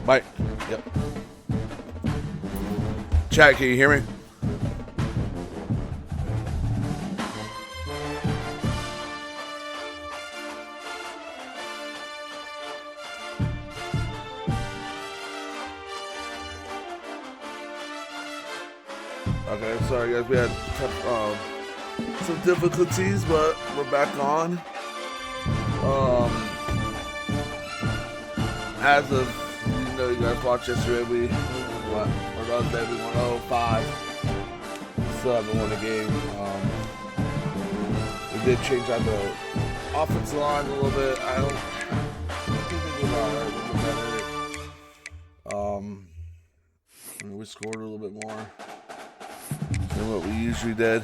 Mike. Yep. Chat, can you hear me? Okay, sorry guys, we had some difficulties, but we're back on. As of, you guys watched yesterday, we won 0-5. Still haven't won a game. We did change out the offensive line a little bit. I think we did all right, a little better. We scored a little bit more than what we usually did.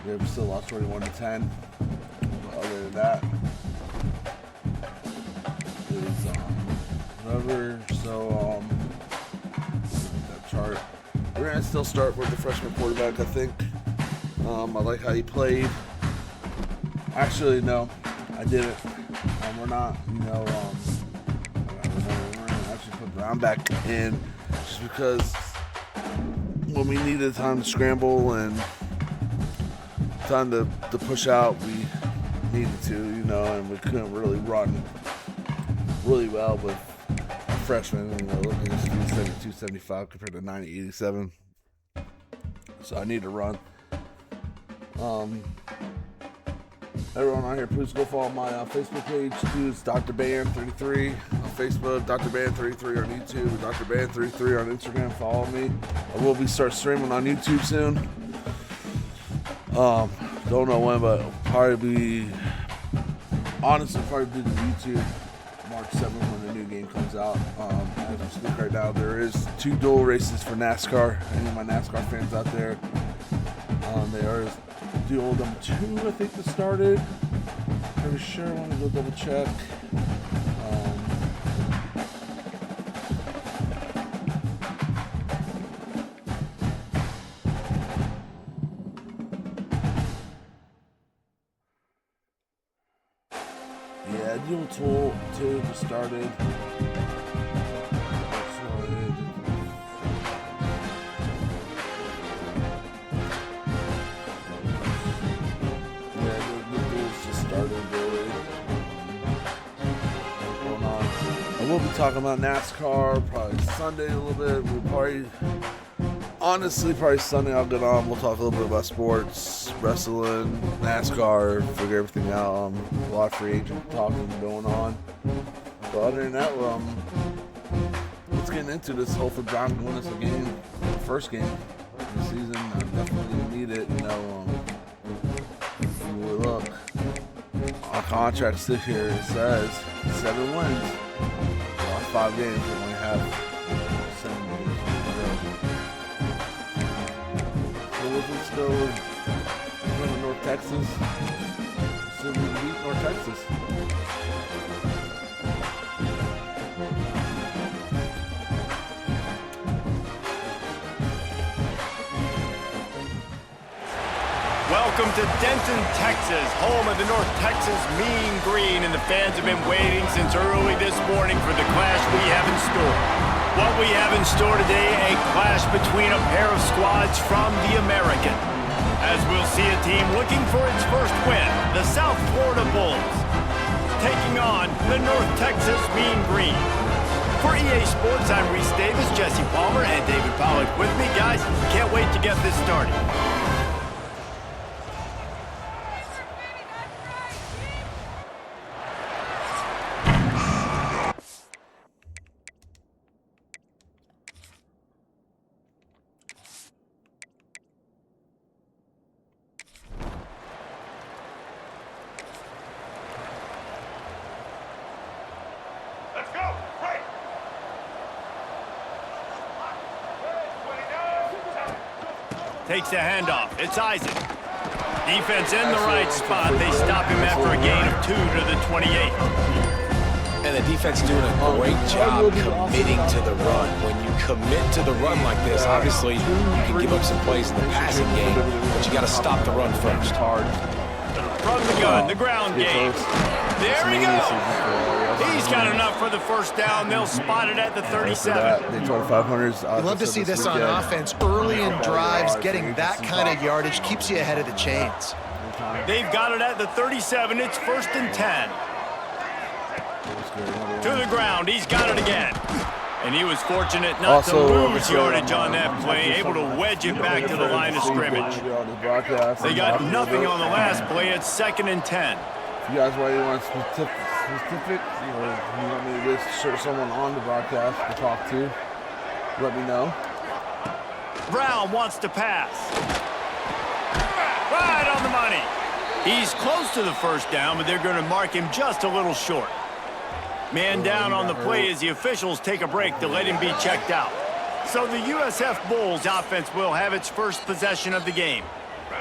We still lost 41-10. But other than that, is whatever. So that chart. We're gonna still start with the freshman quarterback. I think. I like how he played. Actually, no, I didn't. We're not. We're gonna actually put Brown back in. Just because when we needed time to scramble and time to push out, we needed to, and we couldn't really run really well with a freshman. Looking at 72-75 compared to 90-87. So I need to run. Everyone on here, please go follow my Facebook page. It's Dr. Band33 on Facebook, Dr. Band33 on YouTube, Dr. Band33 on Instagram. Follow me. I will start streaming on YouTube soon. Don't know when, but probably be the YouTube March 7th when the new game comes out. As we speak right now, there is 2 dual races for NASCAR. Any of my NASCAR fans out there, they are dual number 2, I think, that started. Pretty sure. I want to go double check. Yeah, dual tool 2 just started. We'll be talking about NASCAR probably Sunday a little bit. Probably Sunday I'll get on. We'll talk a little bit about sports, wrestling, NASCAR, figure everything out. A lot of free agent talking going on. But other than that, let's get into this. Hopefully Brown can win us a game, first game of the season. I definitely need it. Look, our contract stick here, it says 7 wins. 5 games, we only have 7 games. So let's go to North Texas. So we beat North Texas. Welcome to Denton, Texas, home of the North Texas Mean Green, and the fans have been waiting since early this morning for the clash we have in store. What we have in store today, a clash between a pair of squads from the American, as we'll see a team looking for its first win, the South Florida Bulls, taking on the North Texas Mean Green. For EA Sports, I'm Reese Davis, Jesse Palmer, and David Pollock with me. Guys, can't wait to get this started. Takes the handoff. It's Isaac. Defense in the right spot. They stop him after a gain of 2 to the 28. And the defense doing a great job committing to the run. When you commit to the run like this, obviously you can give up some plays in the passing game, but you got to stop the run first. From the gun, the ground game. There we go. He's got enough for the first down. They'll spot it at the 37. Daytona 500s. You'd love to see this on offense early in drives. Getting that kind of yardage keeps you ahead of the chains. They've got it at the 37. It's 1st and 10. To the ground. He's got it again. And he was fortunate not to lose yardage on that play, able to wedge it back to the line of scrimmage. They got nothing on the last play. It's 2nd and 10. If you guys want specific, or you want me to search someone on the broadcast to talk to, let me know. Brown wants to pass. Right on the money. He's close to the first down, but they're going to mark him just a little short. Man down on the play as the officials take a break to let him be checked out. So the USF Bulls offense will have its first possession of the game.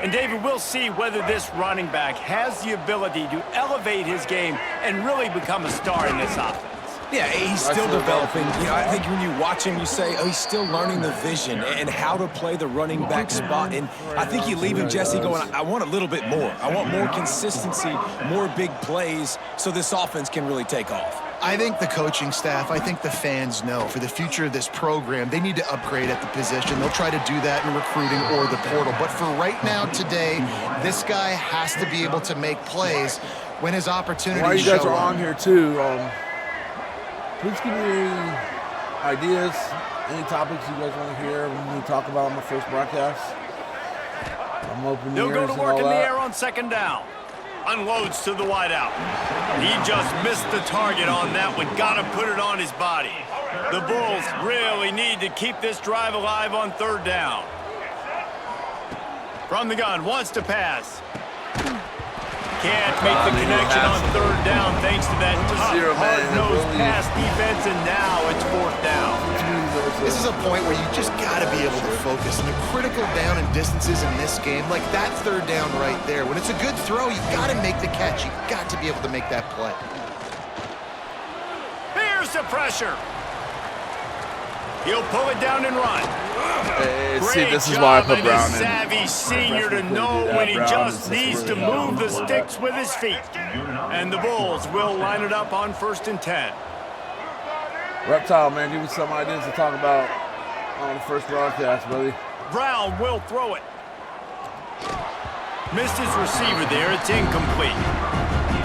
And David, we'll see whether this running back has the ability to elevate his game and really become a star in this offense. Yeah, he's still developing. You know, I think when you watch him, you say, oh, he's still learning the vision and how to play the running back spot. And I think you leave him, Jesse, going, I want a little bit more. I want more consistency, more big plays so this offense can really take off. I think the coaching staff, I think the fans know for the future of this program, they need to upgrade at the position. They'll try to do that in recruiting or the portal. But for right now, today, this guy has to be able to make plays when his opportunities While you guys show are up. on here, too, please give me any ideas, any topics you guys want to hear when we talk about on my first broadcast. I'm open They'll ears go to and work all in the that. air on 2nd down. Unloads to the wideout. He just missed the target on that one. Got to put it on his body. The Bulls really need to keep this drive alive on 3rd down. From the gun, wants to pass. Can't make the connection on 3rd down thanks to that tough, hard-nosed pass defense, and now it's 4th down. This is a point where you just got to be able to focus. And the critical down and distances in this game, like that 3rd down right there, when it's a good throw, you got to make the catch. You got to be able to make that play. Here's the pressure. He'll pull it down and run. See, this is why I put Brown in. Savvy senior to know when he just needs to move the sticks with his feet. And the Bulls will line it up on 1st and 10. Reptile, man, give me some ideas to talk about on the first broadcast, buddy. Brown will throw it. Missed his receiver there. It's incomplete.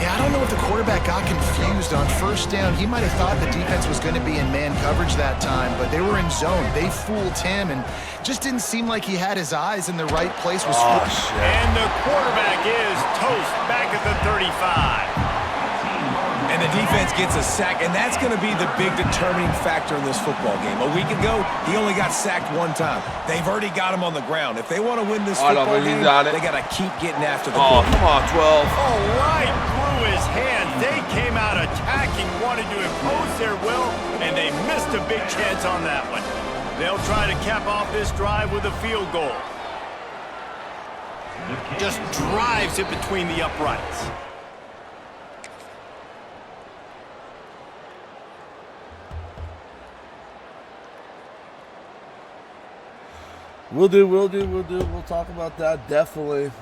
Yeah, I don't know if the quarterback got confused on 1st down. He might have thought the defense was going to be in man coverage that time, but they were in zone. They fooled him and just didn't seem like he had his eyes in the right place. And the quarterback is toast back at the 35. And the defense gets a sack, and that's going to be the big determining factor in this football game. A week ago, he only got sacked 1 time. They've already got him on the ground. If they want to win this football game, they got to keep getting after the ball. Come on, 12. Oh, right through his hand. They came out attacking, wanted to impose their will, and they missed a big chance on that one. They'll try to cap off this drive with a field goal. Just drives it between the uprights. We'll do. We'll talk about that, definitely.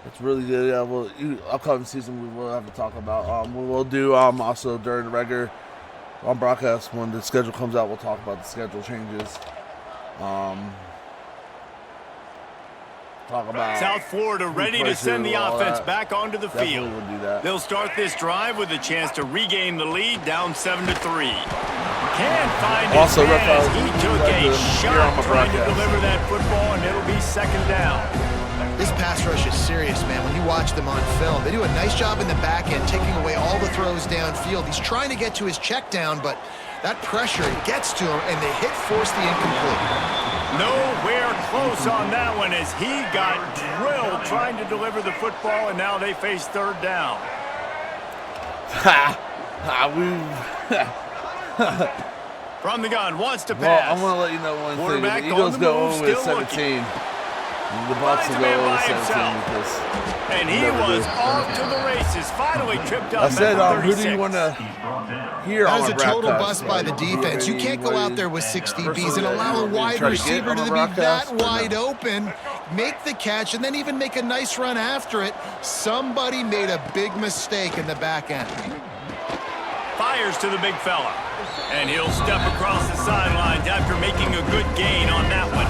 It's really good. Yeah, upcoming season we will have to talk about. We'll do also during the regular on broadcast when the schedule comes out. We'll talk about the schedule changes. Talk about South Florida ready to send the offense back onto the field. We'll do that. They'll start this drive with a chance to regain the lead, down 7-3. Can't find his man as he took a shot trying to deliver that football, and it'll be 2nd down. This pass rush is serious, man. When you watch them on film, they do a nice job in the back end, taking away all the throws downfield. He's trying to get to his check down, but that pressure gets to him, and they force the incomplete. Nowhere close on that one as he got drilled trying to deliver the football, and now they face 3rd down. From the gun, wants to pass. Well, I want to let you know one thing. The Eagles go over with 17. The Bucs will go over 17 with this. And he was off to the races. Finally tripped up. I said, who do you want to hear on That is a total bust by the defense. You can't go out there with 60 Bs and allow a wide receiver to be that wide open. make the catch, and then even make a nice run after it. Somebody made a big mistake in the back end. Fires to the big fella. And he'll step across the sidelines after making a good gain on that one.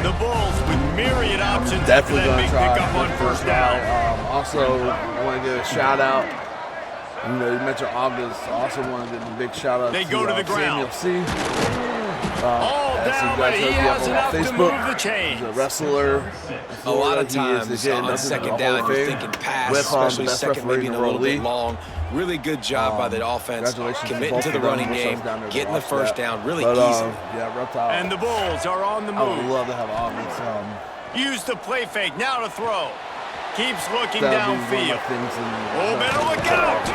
The Bulls with myriad options after that big pickup on first down. Also, I want to give a shout out. You know, you mentioned August. Also want to give a big shout out they go to the ground. Samuel C. All down, but he has enough to move the chains. He's a wrestler. A lot of times on second down, you're thinking pass, especially second, maybe a little bit long. Really good job by the offense, committing to the running game, getting the first down really easy. Yeah, Reptile. And the Bulls are on the move. I would love to have August. Use the play fake, now to throw. Keeps looking downfield. Oh, better look out!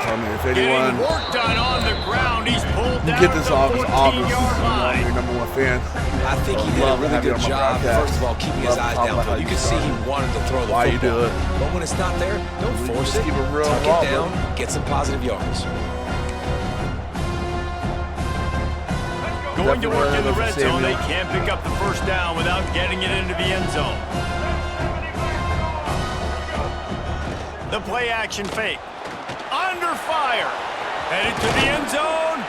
Getting work done on the ground. He's pulled down get this the August. 14-yard line. Your number one fan. I think he did a really good job, first of all, keeping his eyes downfield. You can see he wanted to throw the football. You do it. But when it's not there, don't force it. Keep it real Tuck it down, get some positive yards. Going to work in the red zone. They can't pick up the first down without getting it into the end zone. The play action fake. Under fire. Headed to the end zone.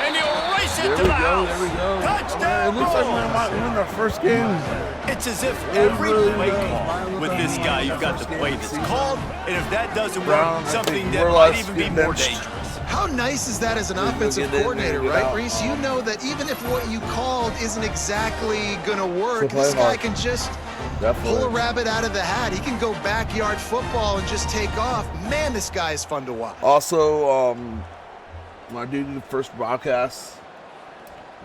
And he'll race it to the house. There we go. Touchdown. It looks like we might win our first game. It's as if every play call with this guy, you've got the play that's called, and if that doesn't work, something that might even be more dangerous. How nice is that as an offensive coordinator, right, Reese? You know that even if what you called isn't exactly going to work, this guy can just pull a rabbit out of the hat. He can go backyard football and just take off. Man, this guy is fun to watch. Also, when I do the first broadcast,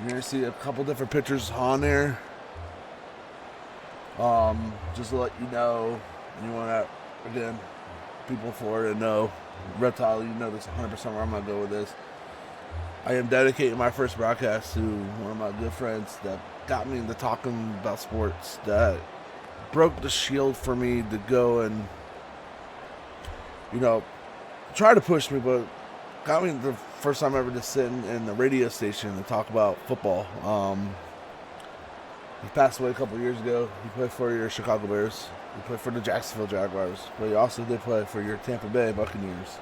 you're going to see a couple different pictures on there. Just to let you know, you want to, again, people in Florida know, Reptile, you know this 100% where I'm going to go with this. I am dedicating my first broadcast to one of my good friends that got me into talking about sports, that broke the shield for me to go and, you know, try to push me, but got me the first time ever to sit in the radio station and talk about football. He passed away a couple years ago. He played for your Chicago Bears. He played for the Jacksonville Jaguars. But he also did play for your Tampa Bay Buccaneers.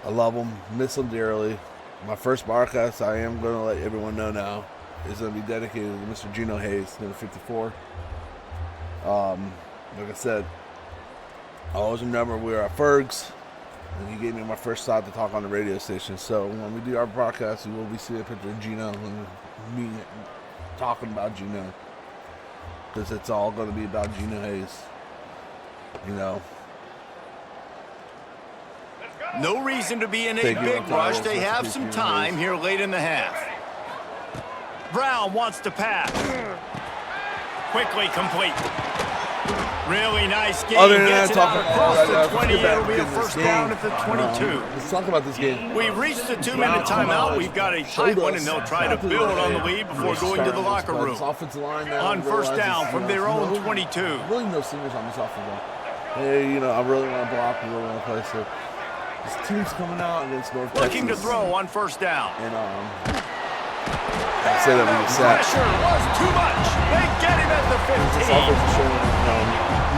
I love him. Miss him dearly. My first broadcast, I am going to let everyone know now, is going to be dedicated to Mr. Geno Hayes, number 54. Like I said, I always remember we were at Ferg's, and he gave me my first shot to talk on the radio station. So when we do our broadcast, you will be seeing a picture of Geno and me talking about Geno, because it's all going to be about Geno Hayes. You know. No reason to be in a big rush. They have some time here late in the half. Brown wants to pass. Quickly complete. Really nice game. Other than Gets that, it across the 20. It'll be a first down at the 22. Let's talk about this game. We've reached the 2-minute timeout. We've got a tight one, and they'll try to build on the lead before going to the locker room. On first down from their own 22. Really no seniors on this offensive line. Hey, you know, I really want to block. I really want to play. So this team's coming out against North Texas. Looking to throw on first down. And I said that we were sacked. Pressure was too much. They get him at the 15.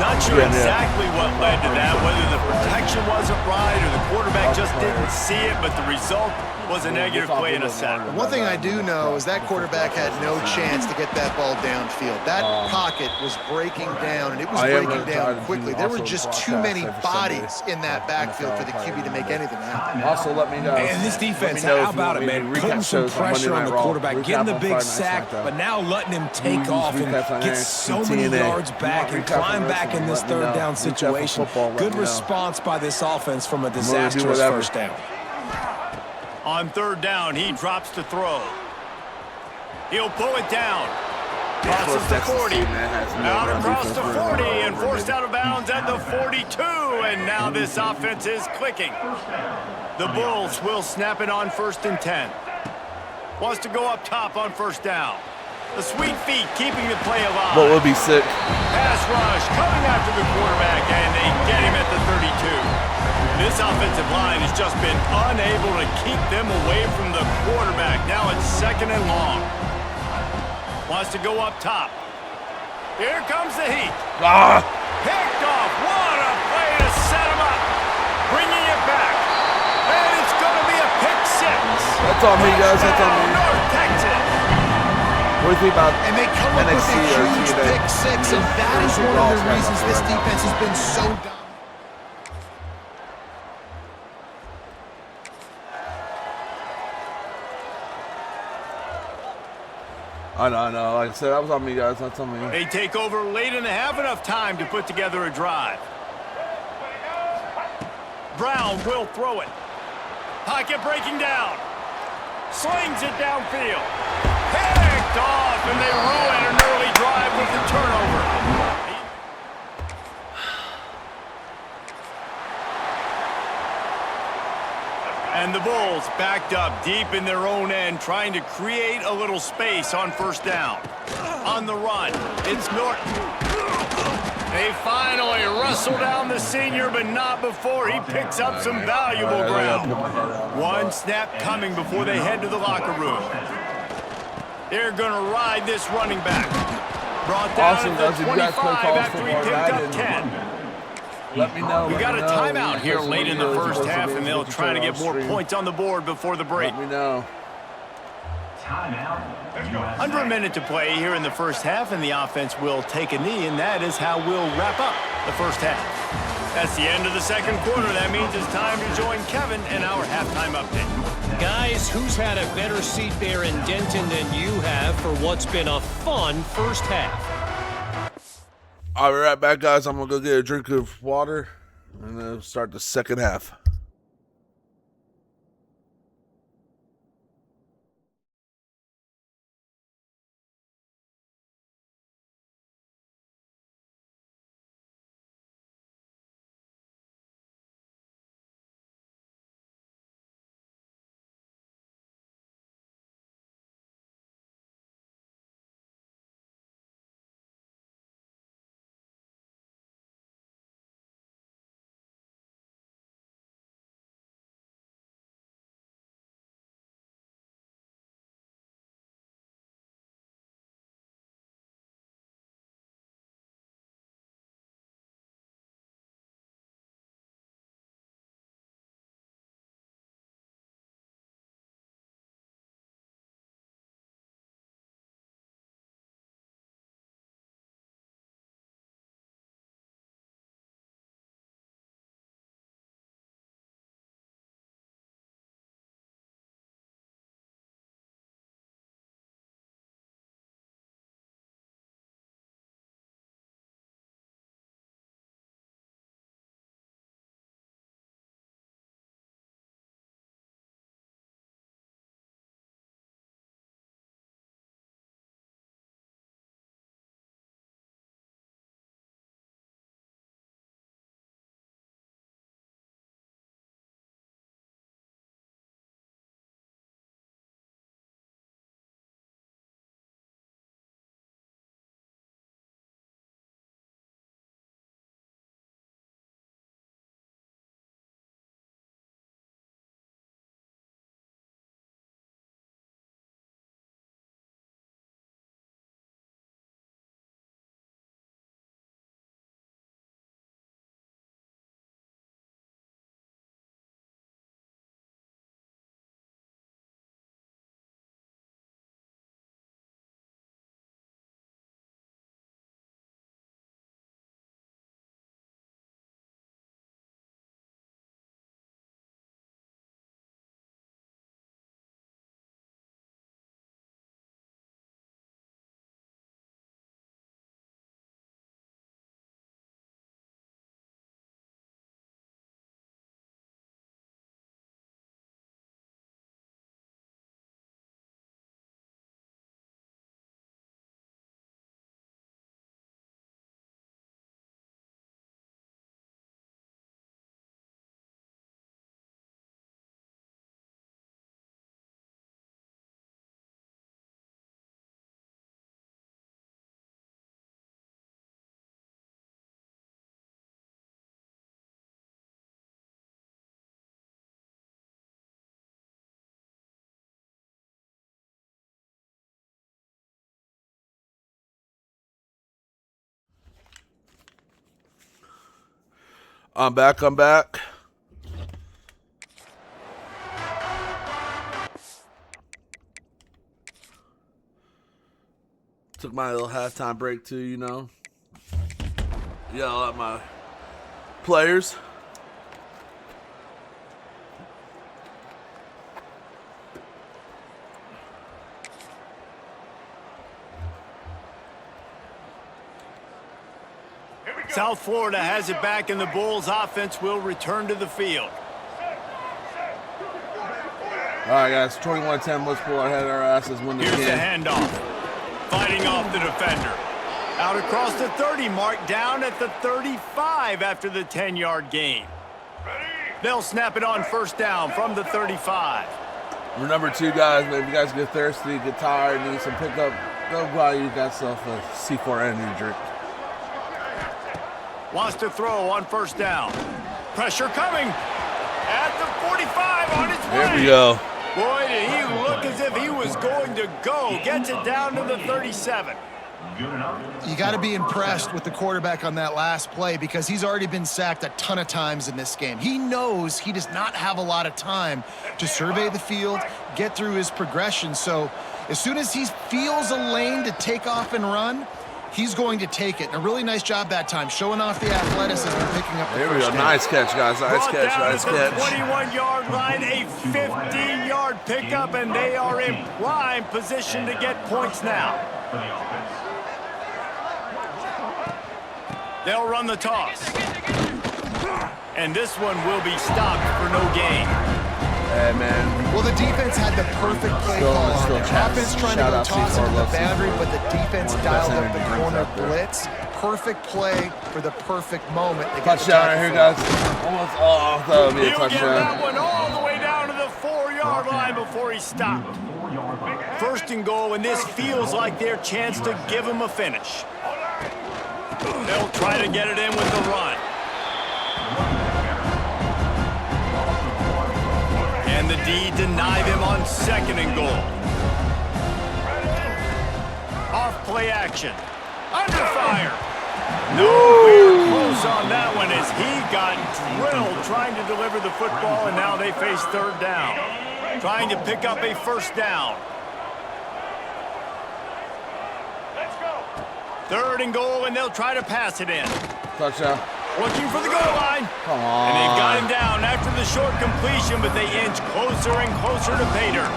Not sure exactly what led to that, whether the protection wasn't right or the quarterback just didn't see it, but the result was a negative play and a sack. One thing I do know is that quarterback had no chance to get that ball downfield. That pocket was breaking down, and it was breaking down quickly. There were just too many bodies in that backfield for the QB to make anything happen. Also, let me know. And this defense, how about it, man? Putting some pressure on the quarterback, getting the big sack, but now letting him take off and get so many yards back and climb back in this third down situation. Good response by this offense from a disastrous first down. On third down, he drops to throw. He'll pull it down. Crosses the 40. Out across the 40 and forced out of bounds at the 42. And now this offense is clicking. The Bulls will snap it on first and 10. Wants to go up top on first down. The sweet feet keeping the play alive. What would be sick? Pass rush coming after the quarterback, and they get him at the 32. This offensive line has just been unable to keep them away from the quarterback. Now it's second and long. Wants to go up top. Here comes the heat. Ah! Picked off. What a play to set him up. Bringing it back. And it's going to be a pick six. That's on me, guys. That's on me. North Texas. What do you think about And they come up with NXT a or huge TNA? pick six, and that is one of the reasons this defense has been so dominant. I know. Like I said, that was on me, guys. That's on me. They take over late and have enough time to put together a drive. Brown will throw it. Pocket breaking down. Slings it downfield. Picked off, and they ruin an early drive with the turnover. And the Bulls backed up deep in their own end, trying to create a little space on first down. On the run, it's Norton. They finally wrestle down the senior, but not before he picks up some valuable ground. One snap coming before they head to the locker room. They're going to ride this running back. Brought down at the 25 after he picked up 10. Let me know. We got a timeout here late in the first half, and they'll try to get more points on the board before the break. Let me know. Under a minute to play here in the first half, and the offense will take a knee, and that is how we'll wrap up the first half. That's the end of the second quarter. That means it's time to join Kevin in our halftime update. Guys, who's had a better seat there in Denton than you have for what's been a fun first half? I'll be right back, guys. I'm going to go get a drink of water and then start the second half. I'm back. Took my little halftime break too, you know. Yell at my players. South Florida has it back, and the Bulls offense will return to the field. All right, guys, 21-10. Let's pull our head our asses when they Here's the can. handoff. Fighting off the defender. Out across the 30 mark, down at the 35 after the 10-yard gain. They'll snap it on first down from the 35. Remember, too, guys, if you guys get thirsty, get tired, need some pickup, go buy you yourself a C4 energy drink. Wants to throw on first down. Pressure coming at the 45 on its way. There we go. Boy, did he look as if he was going to go. Gets it down to the 37. You got to be impressed with the quarterback on that last play because he's already been sacked a ton of times in this game. He knows he does not have a lot of time to survey the field, get through his progression. So as soon as he feels a lane to take off and run, he's going to take it. And a really nice job that time, showing off the athleticism and picking up the There we go. first down. Nice catch, guys. Nice catch. Nice catch. 21-yard line, a 15-yard pickup, and they are in prime position to get points now. They'll run the toss. And this one will be stopped for no gain. Hey, man. Well, the defense had the perfect play call on still it. chat. Offense trying to Shout go out toss C4, into the love boundary, C4. but the defense One of the dialed best up energy the drinks corner out there. blitz. Perfect play for the perfect moment. They got the Touchdown right tackle here, for guys. Almost. Oh, that would be a He'll get that touchdown. one all the way down to the 4-yard line before he stopped. First and goal, and this feels like their chance to give him a finish. They'll try to get it in with the run. And the D deny them on second and goal. Off play action. Under fire. Nowhere close on that one as he got drilled trying to deliver the football, and now they face third down. Trying to pick up a first down. Third and goal, and they'll try to pass it in. Touchdown. Looking for the goal line. Come on. And they've got him down after the short completion, but they inch closer and closer to pay dirt.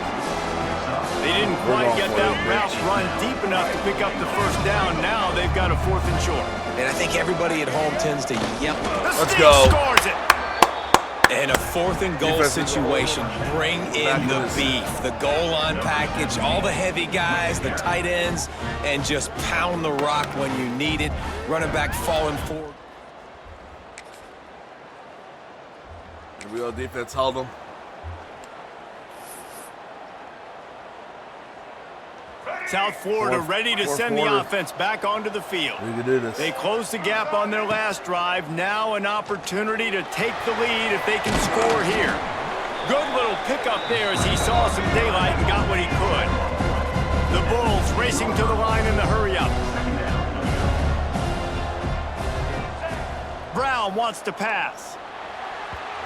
They didn't quite get that route run deep enough to pick up the first down. Now they've got a fourth and short. And I think everybody at home tends to yell. Let's go. Scores it. And a fourth and goal Defensive situation. Bring in the Back to beef, the goal line package, all the heavy guys, the tight ends, and just pound the rock when you need it. Running back falling forward. Here we go. Defense held them. South Florida ready to fourth send the quarter. offense back onto the field. We can do this. They closed the gap on their last drive. Now an opportunity to take the lead if they can score here. Good little pickup there as he saw some daylight and got what he could. The Bulls racing to the line in the hurry-up. Brown wants to pass.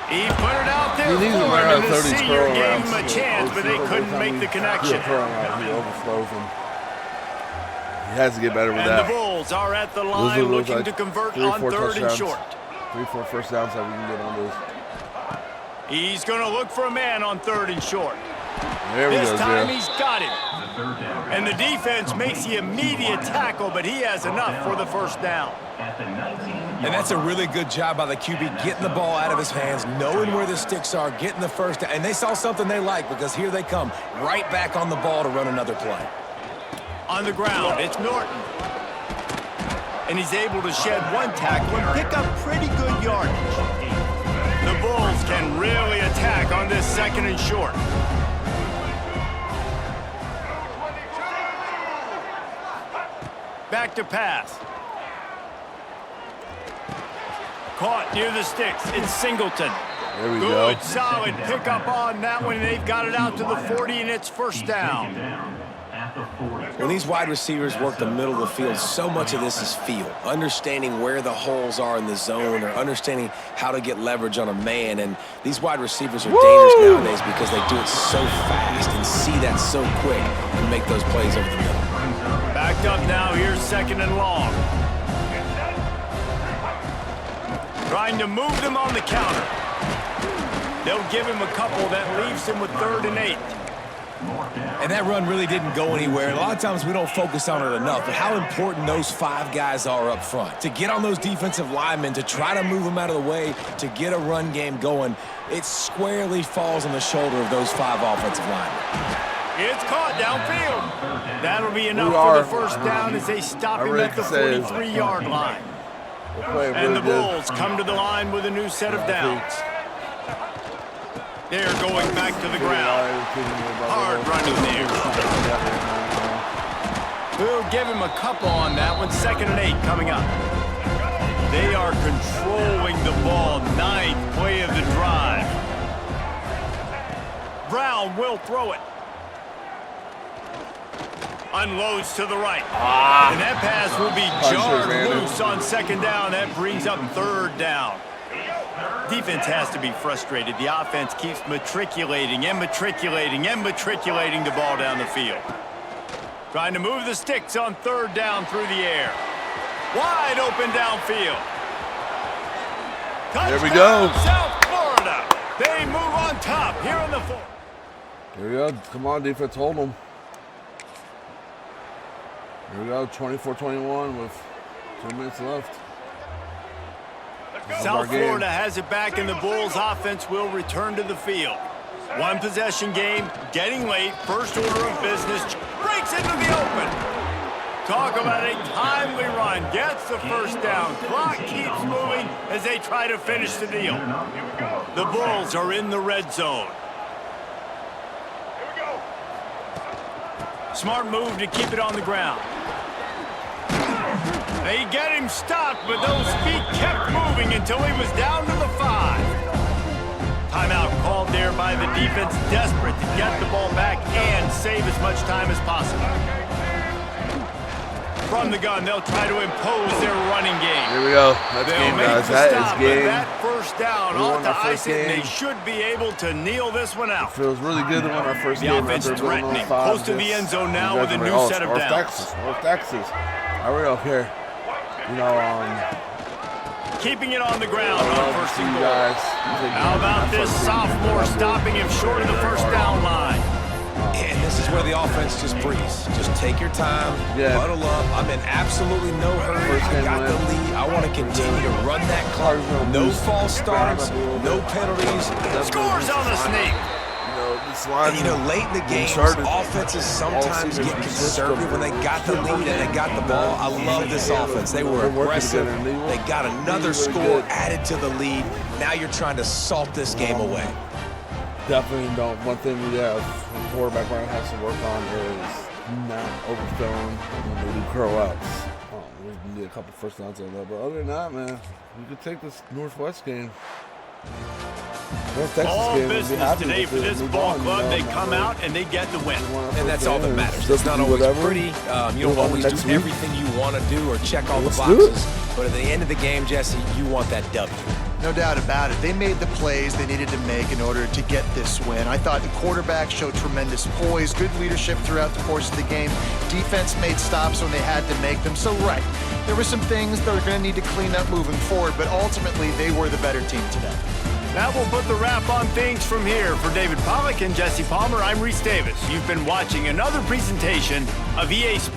He put it out there He needs to for learn him, how and to the throw these senior curl gave routes. him a chance, but they couldn't make the connection. He overflows them. He has to get better with And that. the Bulls are at the Those line are looking like to convert 3 or on 4 third and touchdowns. short. 3 or 4 first downs that we can get on those. He's going to look for a man on third and short. There we This go, time Zero. he's got it. And the defense makes the immediate tackle, but he has enough for the first down. And that's a really good job by the QB, getting the ball out of his hands, knowing where the sticks are, getting the first down. And they saw something they like because here they come, right back on the ball to run another play. On the ground, it's Norton. And he's able to shed one tackle and pick up pretty good yardage. The Bulls can really attack on this second and short. Back to pass. Caught near the sticks. It's Singleton. There we go. Good, solid pickup on that one. They've got it out to the 40, and it's first down. When these wide receivers work the middle of the field, so much of this is feel, understanding where the holes are in the zone or understanding how to get leverage on a man. And these wide receivers are dangerous nowadays because they do it so fast and see that so quick and make those plays over the middle. Backed up now, here's 2nd and long. Trying to move them on the counter. They'll give him a couple that leaves him with 3rd and 8. And that run really didn't go anywhere. A lot of times we don't focus on it enough, but how important those 5 guys are up front. To get on those defensive linemen, to try to move them out of the way, to get a run game going, it squarely falls on the shoulder of those 5 offensive linemen. It's caught downfield. That'll be enough for the first down as they stop him at the 43-yard line. And the Bulls come to the line with a new set of downs. They're going back to the ground. Hard running there. We'll give him a couple on that one. 2nd and 8 coming up. They are controlling the ball. 9th play of the drive. Brown will throw it. Unloads to the right. And that pass will be jarred loose on 2nd down. That brings up 3rd down. Defense has to be frustrated. The offense keeps matriculating and matriculating and matriculating the ball down the field. Trying to move the sticks on 3rd down through the air. Wide open downfield. Touchdown, there we go. South Florida. They move on top here on the 4th. Here we go. Come on, defense, hold them. Here we go, 24-21 with 2 minutes left. South Florida has it back, and the Bulls offense will return to the field. 1 possession game, getting late, first order of business, breaks into the open. Talk about a timely run, gets the first down. Clock keeps moving as they try to finish the deal. The Bulls are in the red zone. Smart move to keep it on the ground. They get him stopped, but those feet kept moving until he was down to the 5. Timeout called there by the defense, desperate to get the ball back and save as much time as possible. From the gun, they'll try to impose their running game. Here we go. That's game, guys. That is game. That first down ought to ice it, and they should be able to kneel this one out. Feels really good to win our first game. The offense threatening, close to the end zone now with a new set of downs. North Texas. Hurry up here. You know, keeping it on the ground on 1st and goal. How about this sophomore stopping him short of the first down line? And this is where the offense just breathes. Just take your time, huddle up. I'm in absolutely no hurry. I got the lead. I want to continue to run that clock. No false starts, no penalties. Scores on the sneak. And, late in the game, offenses sometimes get conservative when they got the lead and they got the ball. I love this offense. They were aggressive. They got another score added to the lead. Now you're trying to salt this game away. Definitely don't. One thing we have, quarterback Ryan has to work on is not overthrowing when they do curl outs. We need a couple first downs on that, but other than that, man, we could take this Northwest game. All business today for this ball club. They come out and they get the win. And that's all that matters. It's not always pretty. You don't always do everything you want to do or check all the boxes. But at the end of the game, Jesse, you want that W. No doubt about it. They made the plays they needed to make in order to get this win. I thought the quarterback showed tremendous poise, good leadership throughout the course of the game. Defense made stops when they had to make them. So, right, there were some things that are going to need to clean up moving forward, but ultimately they were the better team today. That will put the wrap on things from here. For David Pollack and Jesse Palmer, I'm Reese Davis. You've been watching another presentation of EA Sports.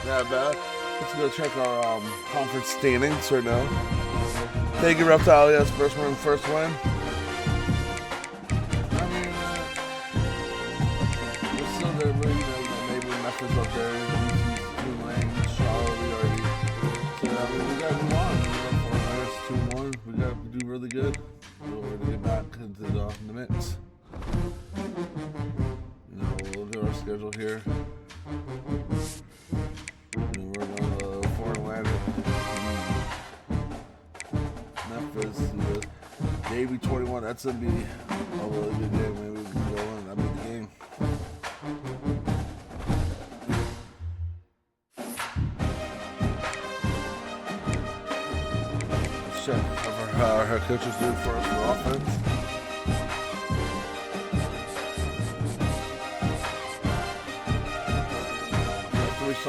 that bad. Let's go check our conference standings right now. Thank you, Reptile. Yes, first win. I mean, we're still there, but maybe Memphis up there. Tulane, Charlotte, we already. So I mean, we got to move on. 4 minutes, 2-1. We got to do really good. We're going to get back into the mix. We'll look at our schedule here. We're going to Fort Atlantic, Memphis, Navy 21. That's going to be a really good game. Maybe we can go in. That'll be the game. Let's check how our head coach is doing for us for offense.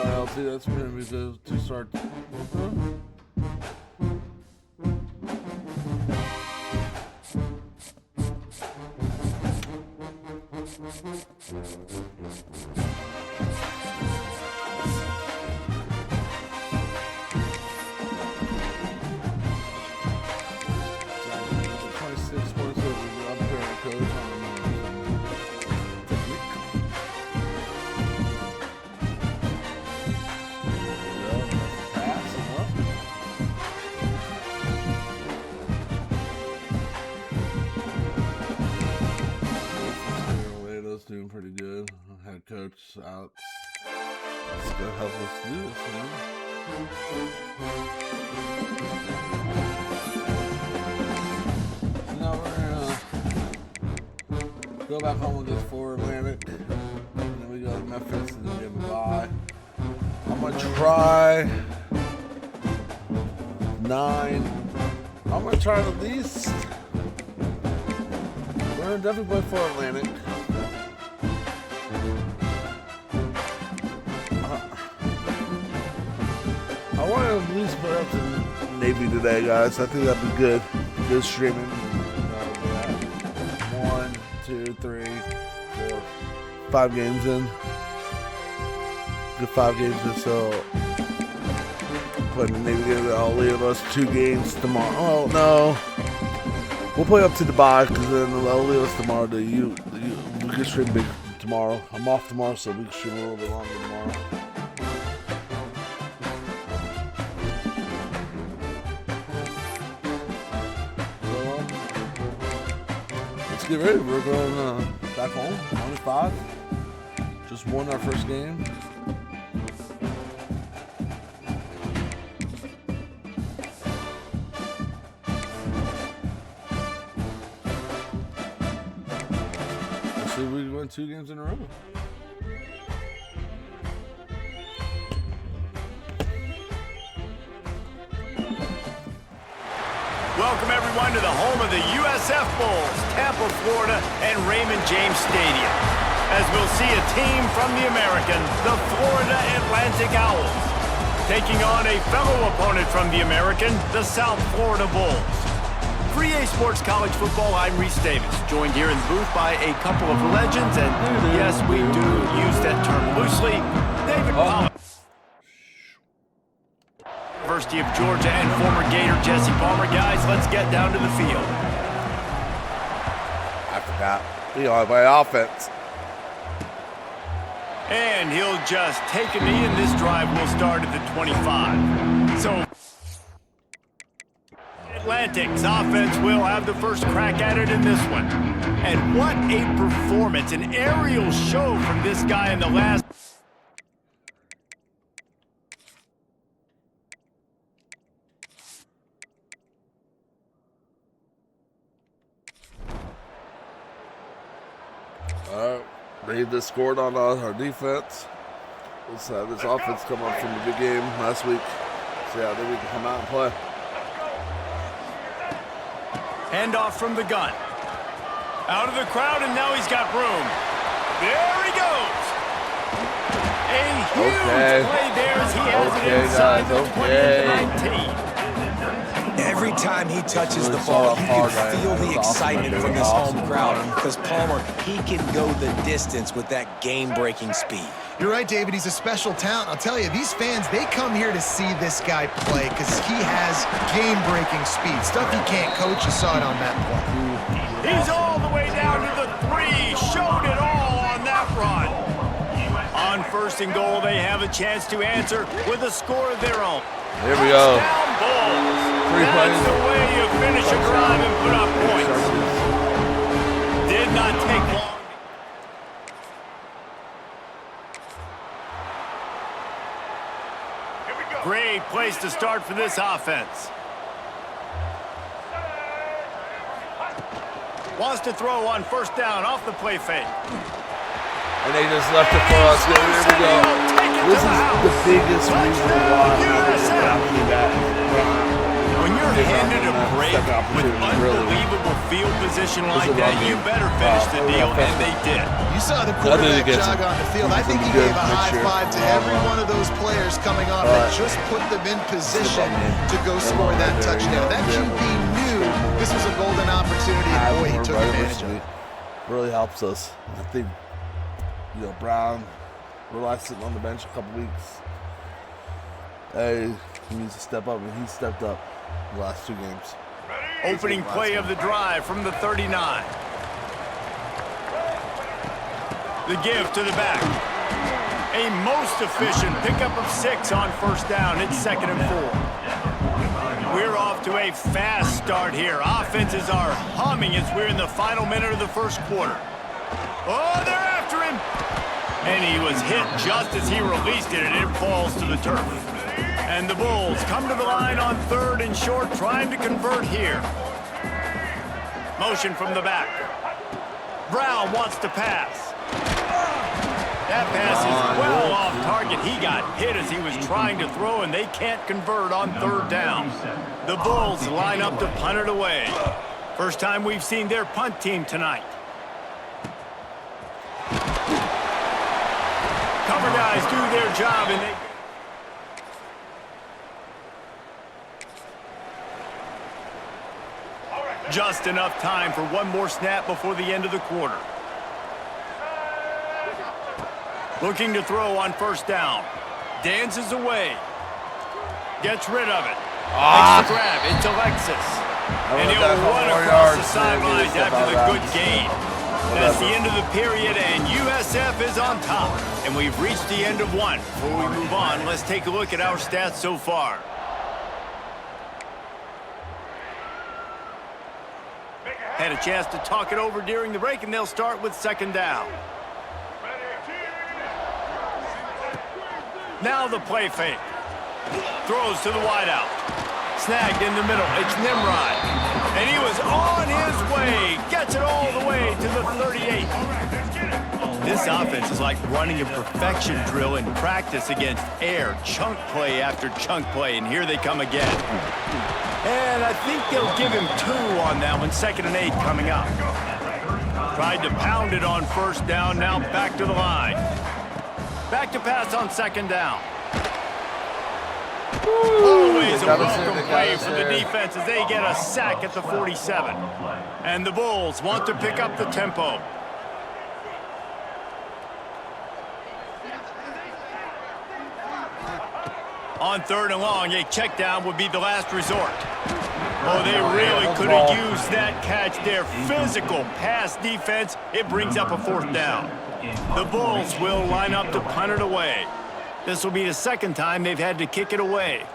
LT, that's going to be the 2-star. Doing pretty good. Head coach out. It's gonna help us do this, man. So now we're gonna go back home against Fort Atlantic. And then we go to Memphis and then we have a bye. I'm gonna try 9. I'm gonna try at least. We're gonna definitely play Fort Atlantic. I want to at least put up to Navy today, guys. I think that'd be good. Good streaming. 1, 2, 3, 4, 5 games in. Good 5 games in, so putting the Navy together. I'll leave us 2 games tomorrow. Oh no, we'll play up to the bye because then I'll leave us tomorrow. We can stream big tomorrow. I'm off tomorrow, so we can stream a little bit longer tomorrow. Get ready, we're going back home, 1-5. Just won our first game. Let's see if we win 2 games in a row. Welcome everyone to the home of the USF Bulls, Tampa, Florida, and Raymond James Stadium. As we'll see a team from the American, the Florida Atlantic Owls, taking on a fellow opponent from the American, the South Florida Bulls. For EA Sports College Football, I'm Reese Davis, joined here in the booth by a couple of legends, and yes, we do use that term loosely, David Palmer. University of Georgia and former Gator Jesse Palmer. Guys, let's get down to the field. I forgot. We all play offense. And he'll just take a knee, and this drive will start at the 25. So Atlantic's offense will have the first crack at it in this one. And what a performance, an aerial show from this guy in the last. They just scored on our defense. Let's have this offense come up from the big game last week. See how we can come out and play. Handoff from the gun. Out of the crowd, and now he's got room. There he goes. A huge play there as he has it inside the 20 to 19. Every time he touches the ball, you can feel the excitement from this home crowd because Palmer, he can go the distance with that game-breaking speed. You're right, David. He's a special talent. I'll tell you, these fans, they come here to see this guy play because he has game-breaking speed. Stuff you can't coach. You saw it on that play. He's all the way down to the 3. Showed it all on that run. On 1st and goal, they have a chance to answer with a score of their own. Here we go. Touchdown Bulls. That's the way you finish a drive and put up points. Did not take long. Great place to start for this offense. Wants to throw on 1st down off the play fake. And they just left it for us. Here we go. This is the biggest reason why I'm happy that when you're handed a break with unbelievable field position like that, you better finish the deal, and they did. You saw the quarterback jog on the field. I think he gave a high five to every one of those players coming off that just put them in position to go score that touchdown. That QB knew this was a golden opportunity, and boy, he took advantage of it. Really helps us. I think, you know, Brown realized sitting on the bench a couple weeks. Hey, he needs to step up, and he stepped up the last 2 games. Opening play of the drive from the 39. The give to the back. A most efficient pickup of 6 on 1st down. It's 2nd and 4. We're off to a fast start here. Offenses are humming as we're in the final minute of the 1st quarter. Oh, they're after him. And he was hit just as he released it, and it falls to the turf. And the Bulls come to the line on 3rd and short, trying to convert here. Motion from the back. Brown wants to pass. That pass is well off target. He got hit as he was trying to throw, and they can't convert on 3rd down. The Bulls line up to punt it away. First time we've seen their punt team tonight. Cover guys do their job, and they... Just enough time for one more snap before the end of the quarter. Looking to throw on 1st down. Dances away. Gets rid of it. Makes the grab. It's Alexis. And he'll run across the sidelines after the good gain. That's the end of the period, and USF is on top. And we've reached the end of 1. Before we move on, let's take a look at our stats so far. Had a chance to talk it over during the break, and they'll start with 2nd down. Now the play fake. Throws to the wideout. Snagged in the middle. It's Nimrod. And he was on his way. Gets it all the way to the 38. This offense is like running a perfection drill in practice against air. Chunk play after chunk play, and here they come again. And I think they'll give him 2 on that one. 2nd and 8 coming up. Tried to pound it on 1st down. Now back to the line. Back to pass on 2nd down. Always a welcome play for the defense as they get a sack at the 47. And the Bulls want to pick up the tempo. On 3rd and long, a check down would be the last resort. Oh, they really could have used that catch there. Physical pass defense. It brings up a 4th down. The Bulls will line up to punt it away. This will be the 2nd time they've had to kick it away.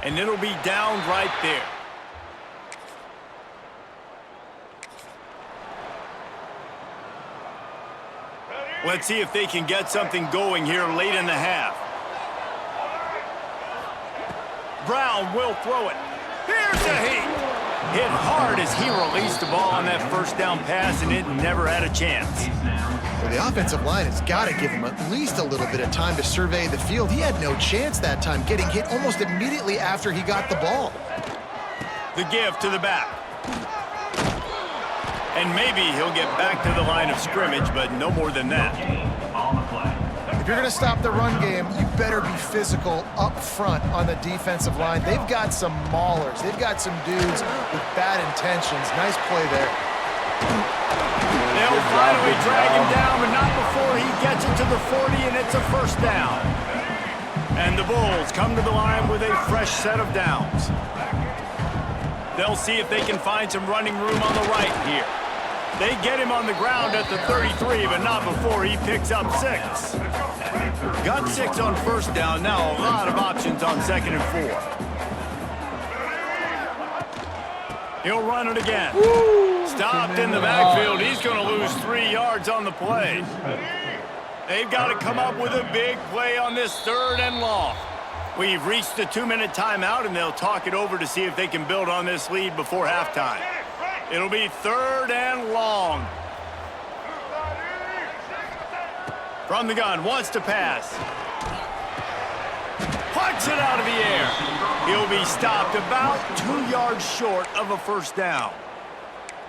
And it'll be down right there. Let's see if they can get something going here late in the half. Brown will throw it. Here's the heat. Hit hard as he released the ball on that 1st down pass, and it never had a chance. Well, the offensive line has got to give him at least a little bit of time to survey the field. He had no chance that time, getting hit almost immediately after he got the ball. The give to the back. And maybe he'll get back to the line of scrimmage, but no more than that. If you're going to stop the run game, you better be physical up front on the defensive line. They've got some maulers. They've got some dudes with bad intentions. Nice play there. They'll finally drag him down, but not before he gets it to the 40, and it's a first down. And the Bulls come to the line with a fresh set of downs. They'll see if they can find some running room on the right here. They get him on the ground at the 33, but not before he picks up 6. Got 6 on first down. Now a lot of options on 2nd and 4. He'll run it again. Stopped in the backfield. He's going to lose 3 yards on the play. They've got to come up with a big play on this 3rd and long. We've reached the 2-minute timeout, and they'll talk it over to see if they can build on this lead before halftime. It'll be 3rd and long. From the gun, wants to pass. Puts it out of the air. He'll be stopped about 2 yards short of a first down.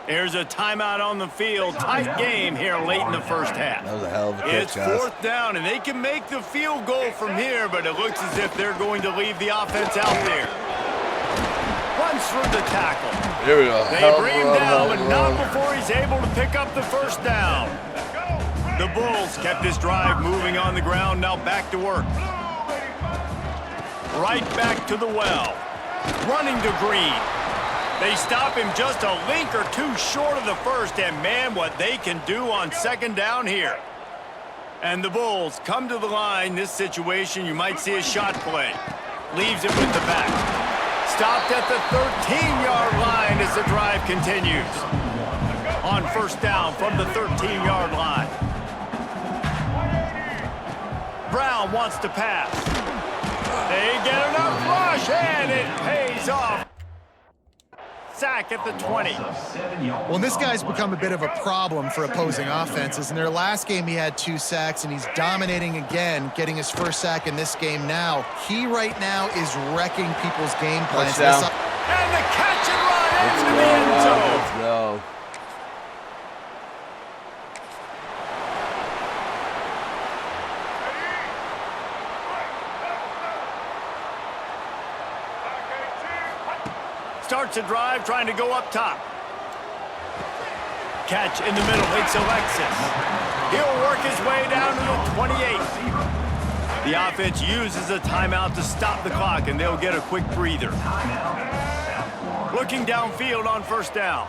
There's a timeout on the field. Tight game here late in the first half. That was a hell of a catch, It's guys. 4th down, and they can make the field goal from here, but it looks as if they're going to leave the offense out there. Runs through the tackle. Here we go. They bring him down, but not before he's able to pick up the first down. The Bulls kept this drive moving on the ground, now back to work. Right back to the well. Running to Green. They stop him just a link or 2 short of the first, and man, what they can do on 2nd down here. And the Bulls come to the line. This situation, you might see a shot play. Leaves it with the back. Stopped at the 13-yard line as the drive continues. On first down from the 13-yard line. Brown wants to pass. They get enough rush, and it pays off. Sack at the 20. Well, this guy's become a bit of a problem for opposing offenses. In their last game, he had 2 sacks, and he's dominating again, getting his first sack in this game now. He right now is wrecking people's game plans. Touchdown. And the catch and run into the end zone. Let's go. Starts a drive trying to go up top. Catch in the middle. It's Alexis. He'll work his way down to the 28. The offense uses a timeout to stop the clock, and they'll get a quick breather. Looking downfield on first down.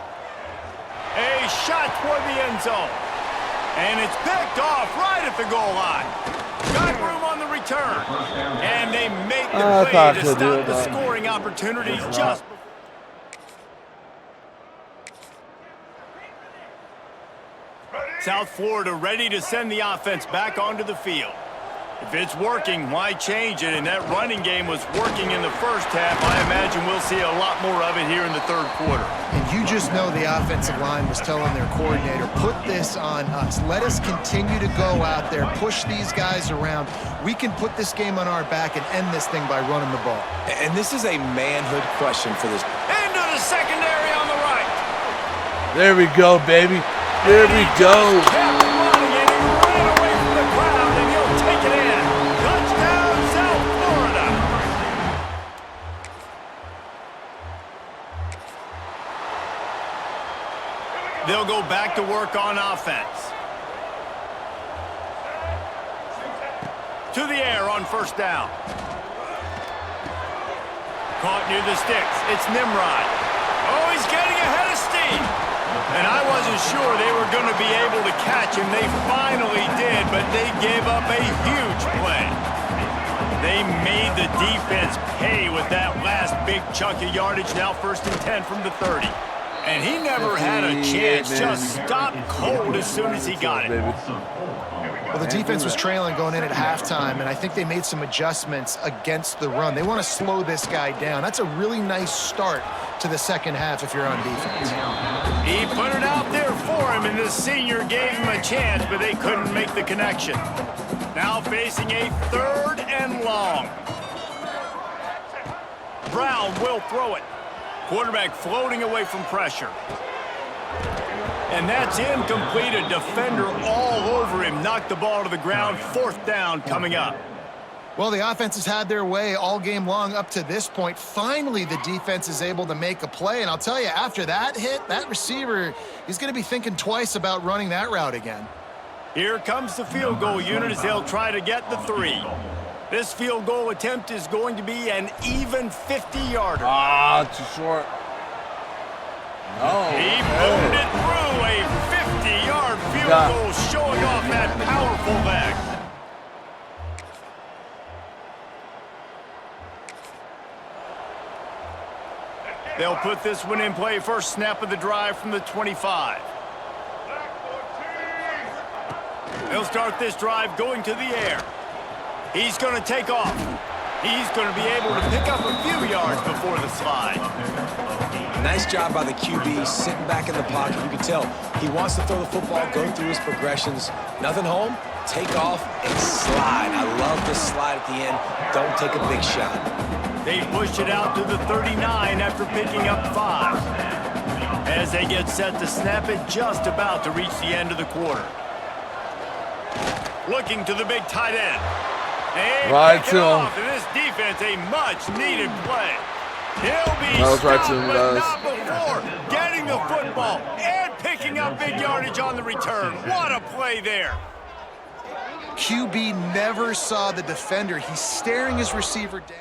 A shot toward the end zone. And it's picked off right at the goal line. Got room on the return. And they make the play to stop the scoring opportunities just before. South Florida ready to send the offense back onto the field. If it's working, why change it? And that running game was working in the first half. I imagine we'll see a lot more of it here in the 3rd quarter. And you just know the offensive line was telling their coordinator, put this on us. Let us continue to go out there, push these guys around. We can put this game on our back and end this thing by running the ball. And this is a manhood question for this. Into the secondary on the right. There we go, baby. There we go. Kept running, and he ran away from the crowd, and he'll take it in. Touchdown, South Florida. They'll go back to work on offense. To the air on first down. Caught near the sticks. It's Nimrod. Oh, he's getting ahead of steam. And I wasn't sure they were going to be able to catch him. They finally did, but they gave up a huge play. They made the defense pay with that last big chunk of yardage. Now 1st and 10 from the 30. And he never had a chance. Just stopped cold as soon as he got it. Well, the defense was trailing going in at halftime, and I think they made some adjustments against the run. They want to slow this guy down. That's a really nice start to the second half if you're on defense. He put it out there for him, and the senior gave him a chance, but they couldn't make the connection. Now facing a 3rd and long. Brown will throw it. Quarterback floating away from pressure. And that's incomplete. A defender all over him. Knocked the ball to the ground. 4th down coming up. Well, the offense has had their way all game long up to this point. Finally, the defense is able to make a play. And I'll tell you, after that hit, that receiver, he's going to be thinking twice about running that route again. Here comes the field goal unit as they'll try to get the 3. This field goal attempt is going to be an even 50-yarder. Ah, too short. No. He boomed it through. A 50-yard field goal showing off that powerful leg. They'll put this one in play. First snap of the drive from the 25. They'll start this drive going to the air. He's going to take off. He's going to be able to pick up a few yards before the slide. Nice job by the QB, sitting back in the pocket. You can tell he wants to throw the football, go through his progressions. Nothing home, take off, and slide. I love the slide at the end. Don't take a big shot. They push it out to the 39 after picking up 5. As they get set to snap it, just about to reach the end of the quarter. Looking to the big tight end. And right pick it to off, him. and this defense, a much-needed play. He'll be That was right stopped, to him, but guys. not before getting the football and picking up big yardage on the return. What a play there. QB never saw the defender. He's staring his receiver down.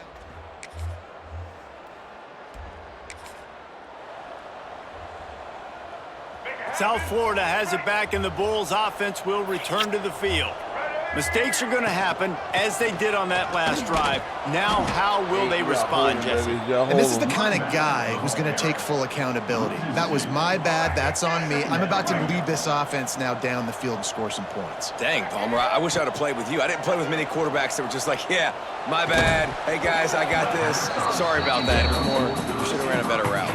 South Florida has it back, and the Bulls offense will return to the field. Mistakes are going to happen, as they did on that last drive. Now, how will they respond, Jesse? And this is the kind of guy who's going to take full accountability. That was my bad. That's on me. I'm about to lead this offense now down the field and score some points. Dang, Palmer, I wish I would have played with you. I didn't play with many quarterbacks that were just like, yeah, my bad. Hey, guys, I got this. Sorry about that. It was more, you should have ran a better route.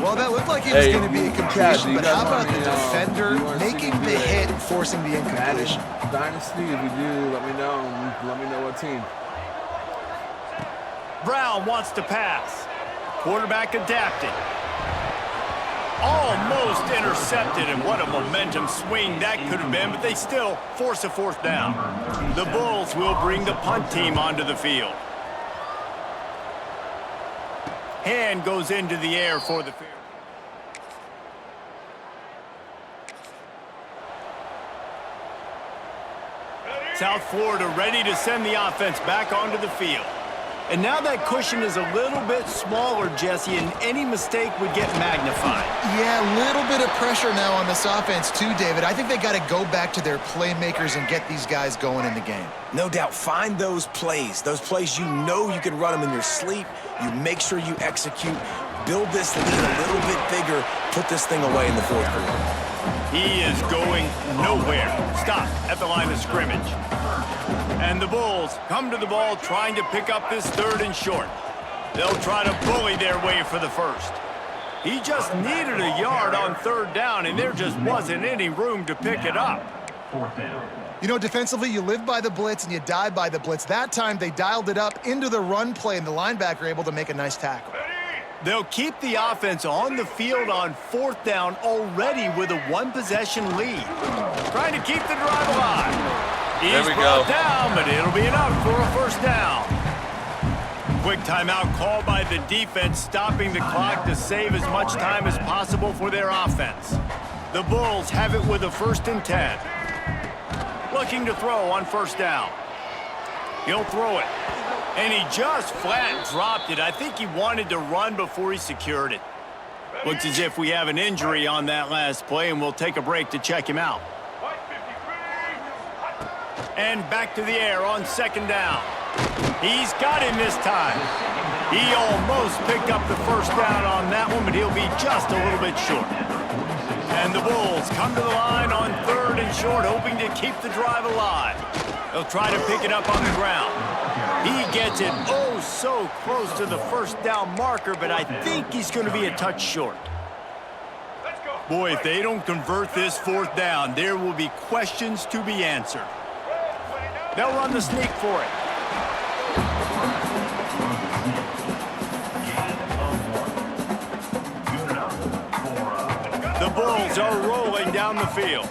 Well, that looked like it was going to be a completion, but how about the defender making the hit and forcing the incompletion? Dynasty, if you do, let me know. Let me know what team. Brown wants to pass. Quarterback adapted. Almost intercepted, and what a momentum swing that could have been, but they still force a 4th down. The Bulls will bring the punt team onto the field. Hand goes into the air for the field. South Florida ready to send the offense back onto the field. And now that cushion is a little bit smaller, Jesse, and any mistake would get magnified. Yeah, a little bit of pressure now on this offense too, David. I think they got to go back to their playmakers and get these guys going in the game. No doubt, find those plays you know you can run them in your sleep. You make sure you execute. Build this lead a little bit bigger. Put this thing away in the 4th quarter. He is going nowhere. Stop at the line of scrimmage. And the Bulls come to the ball trying to pick up this 3rd and short. They'll try to bully their way for the 1st. He just needed a yard on 3rd down, and there just wasn't any room to pick it up. You know, defensively, you live by the blitz and you die by the blitz. That time, they dialed it up into the run play, and the linebacker able to make a nice tackle. They'll keep the offense on the field on 4th down already with a 1-possession lead. Trying to keep the drive alive. He's brought down, but it'll be enough for a 1st down. Quick timeout called by the defense, stopping the clock to save as much time as possible for their offense. The Bulls have it with a 1st and 10. Looking to throw on 1st down. He'll throw it. And he just flat dropped it. I think he wanted to run before he secured it. Looks as if we have an injury on that last play, and we'll take a break to check him out. And back to the air on 2nd down. He's got him this time. He almost picked up the 1st down on that one, but he'll be just a little bit short. And the Bulls come to the line on 3rd and short, hoping to keep the drive alive. They'll try to pick it up on the ground. He gets it oh so close to the 1st down marker, but I think he's going to be a touch short. Boy, if they don't convert this 4th down, there will be questions to be answered. They'll run the sneak for it. The Bulls are rolling down the field.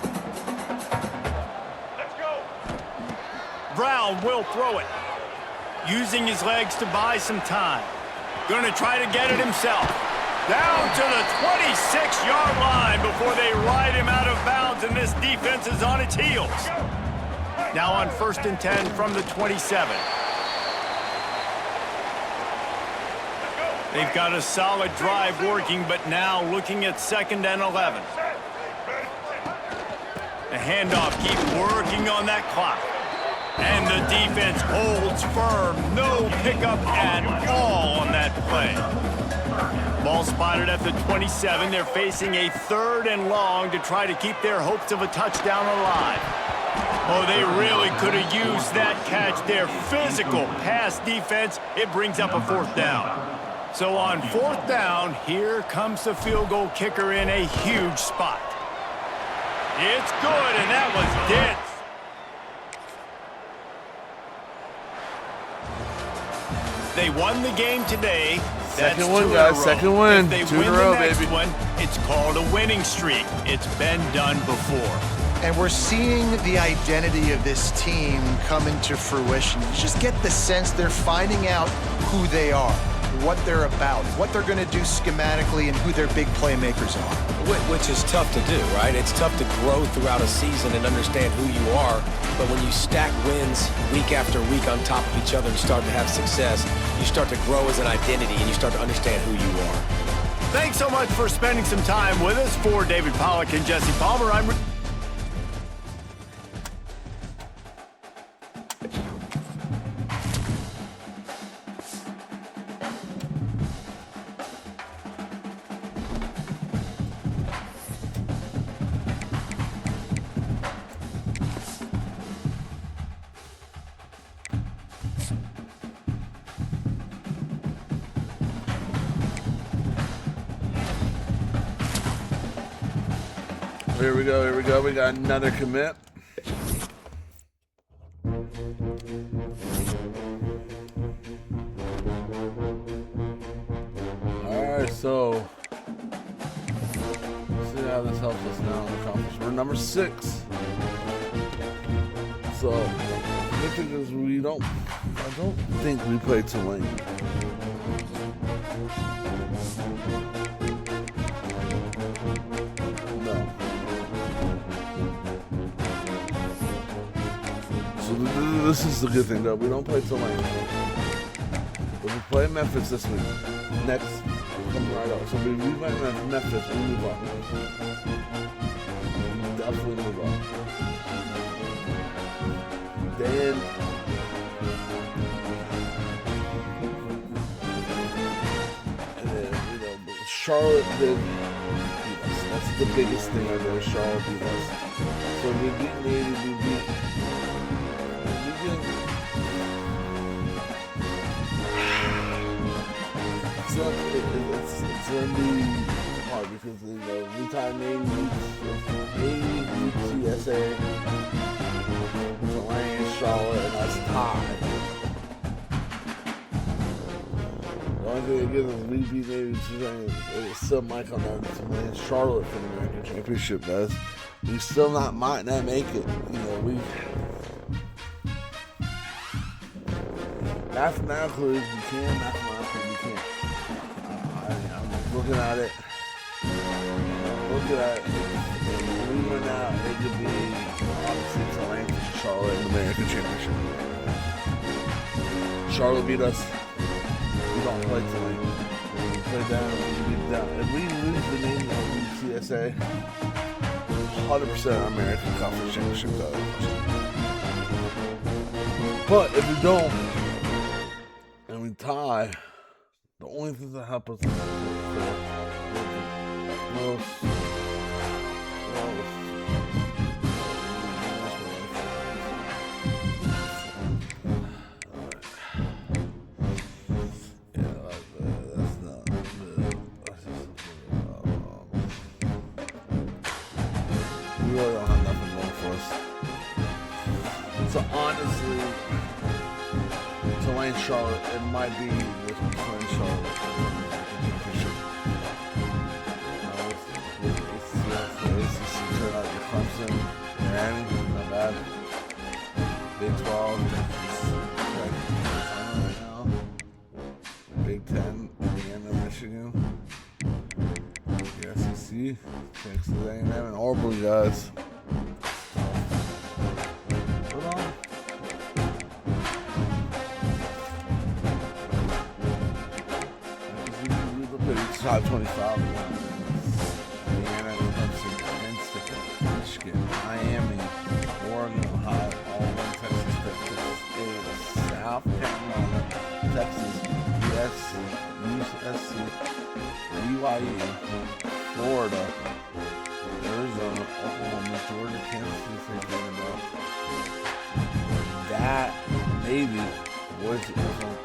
Brown will throw it. Using his legs to buy some time. Going to try to get it himself. Down to the 26-yard line before they ride him out of bounds, and this defense is on its heels. Now on 1st and 10 from the 27. They've got a solid drive working, but now looking at 2nd and 11. The handoff, keep working on that clock. And the defense holds firm. No pickup at all on that play. Ball spotted at the 27. They're facing a 3rd and long to try to keep their hopes of a touchdown alive. Oh, they really could have used that catch there. Physical pass defense. It brings up a 4th down. So on 4th down, here comes the field goal kicker in a huge spot. It's good, and that was dense. They won the game today. Second win, guys. Second win. If they 2 win in a row, the next baby. one, it's called a winning streak. It's been done before. And we're seeing the identity of this team come into fruition. You just get the sense they're finding out who they are, what they're about, what they're going to do schematically, and who their big playmakers are. Which is tough to do, right? It's tough to grow throughout a season and understand who you are. But when you stack wins week after week on top of each other and start to have success, you start to grow as an identity and you start to understand who you are. Thanks so much for spending some time with us. For David Pollack and Jesse Palmer, I'm... Here we go, here we go. We got another commit. Alright, so let's see how this helps us now in the conference. We're number 6. So the thing is I don't think we played Tulane. This is the good thing, though. We don't play Tulane. But we play Memphis this week. Next, coming right up. So we play Memphis. We move on. Definitely move on. Then Charlotte did beat us. That's the biggest thing I know. Charlotte beat us. So we beat Navy. We beat. It's going to be hard because, we tied Navy, UTSA, Tulane, Charlotte, and us tied. The only thing that gives us we beat Navy, it's still Mike on that Tulane, Charlotte for the American Championship, guys. We still might not make it. Mathematically, we can. Mathematically, we can't. I'm looking at it. If we win out, it could be obviously Tulane, Charlotte, and the American Championship. Charlotte beat us. We don't play Tulane. We play down. We beat down. If we lose the name of UTSA, 100% American Conference Championship goes. But if we don't, and we tie, the only thing that help us is we really don't have nothing going for us. So honestly, Tulane Charlotte, it might be this Tulane Charlotte. Big 12, Texas right now. Big 10, Indiana, Michigan. The SEC, Texas A&M, and Auburn, guys. Hold on. Top 25. Indiana, Clemson, Michigan, Miami, Oregon, Ohio, Auburn, Texas, South Carolina, Texas, USC, BYU, Florida, Arizona, Oklahoma, Georgia, Kansas City, Vanderbilt. That Navy, Boise, Arizona.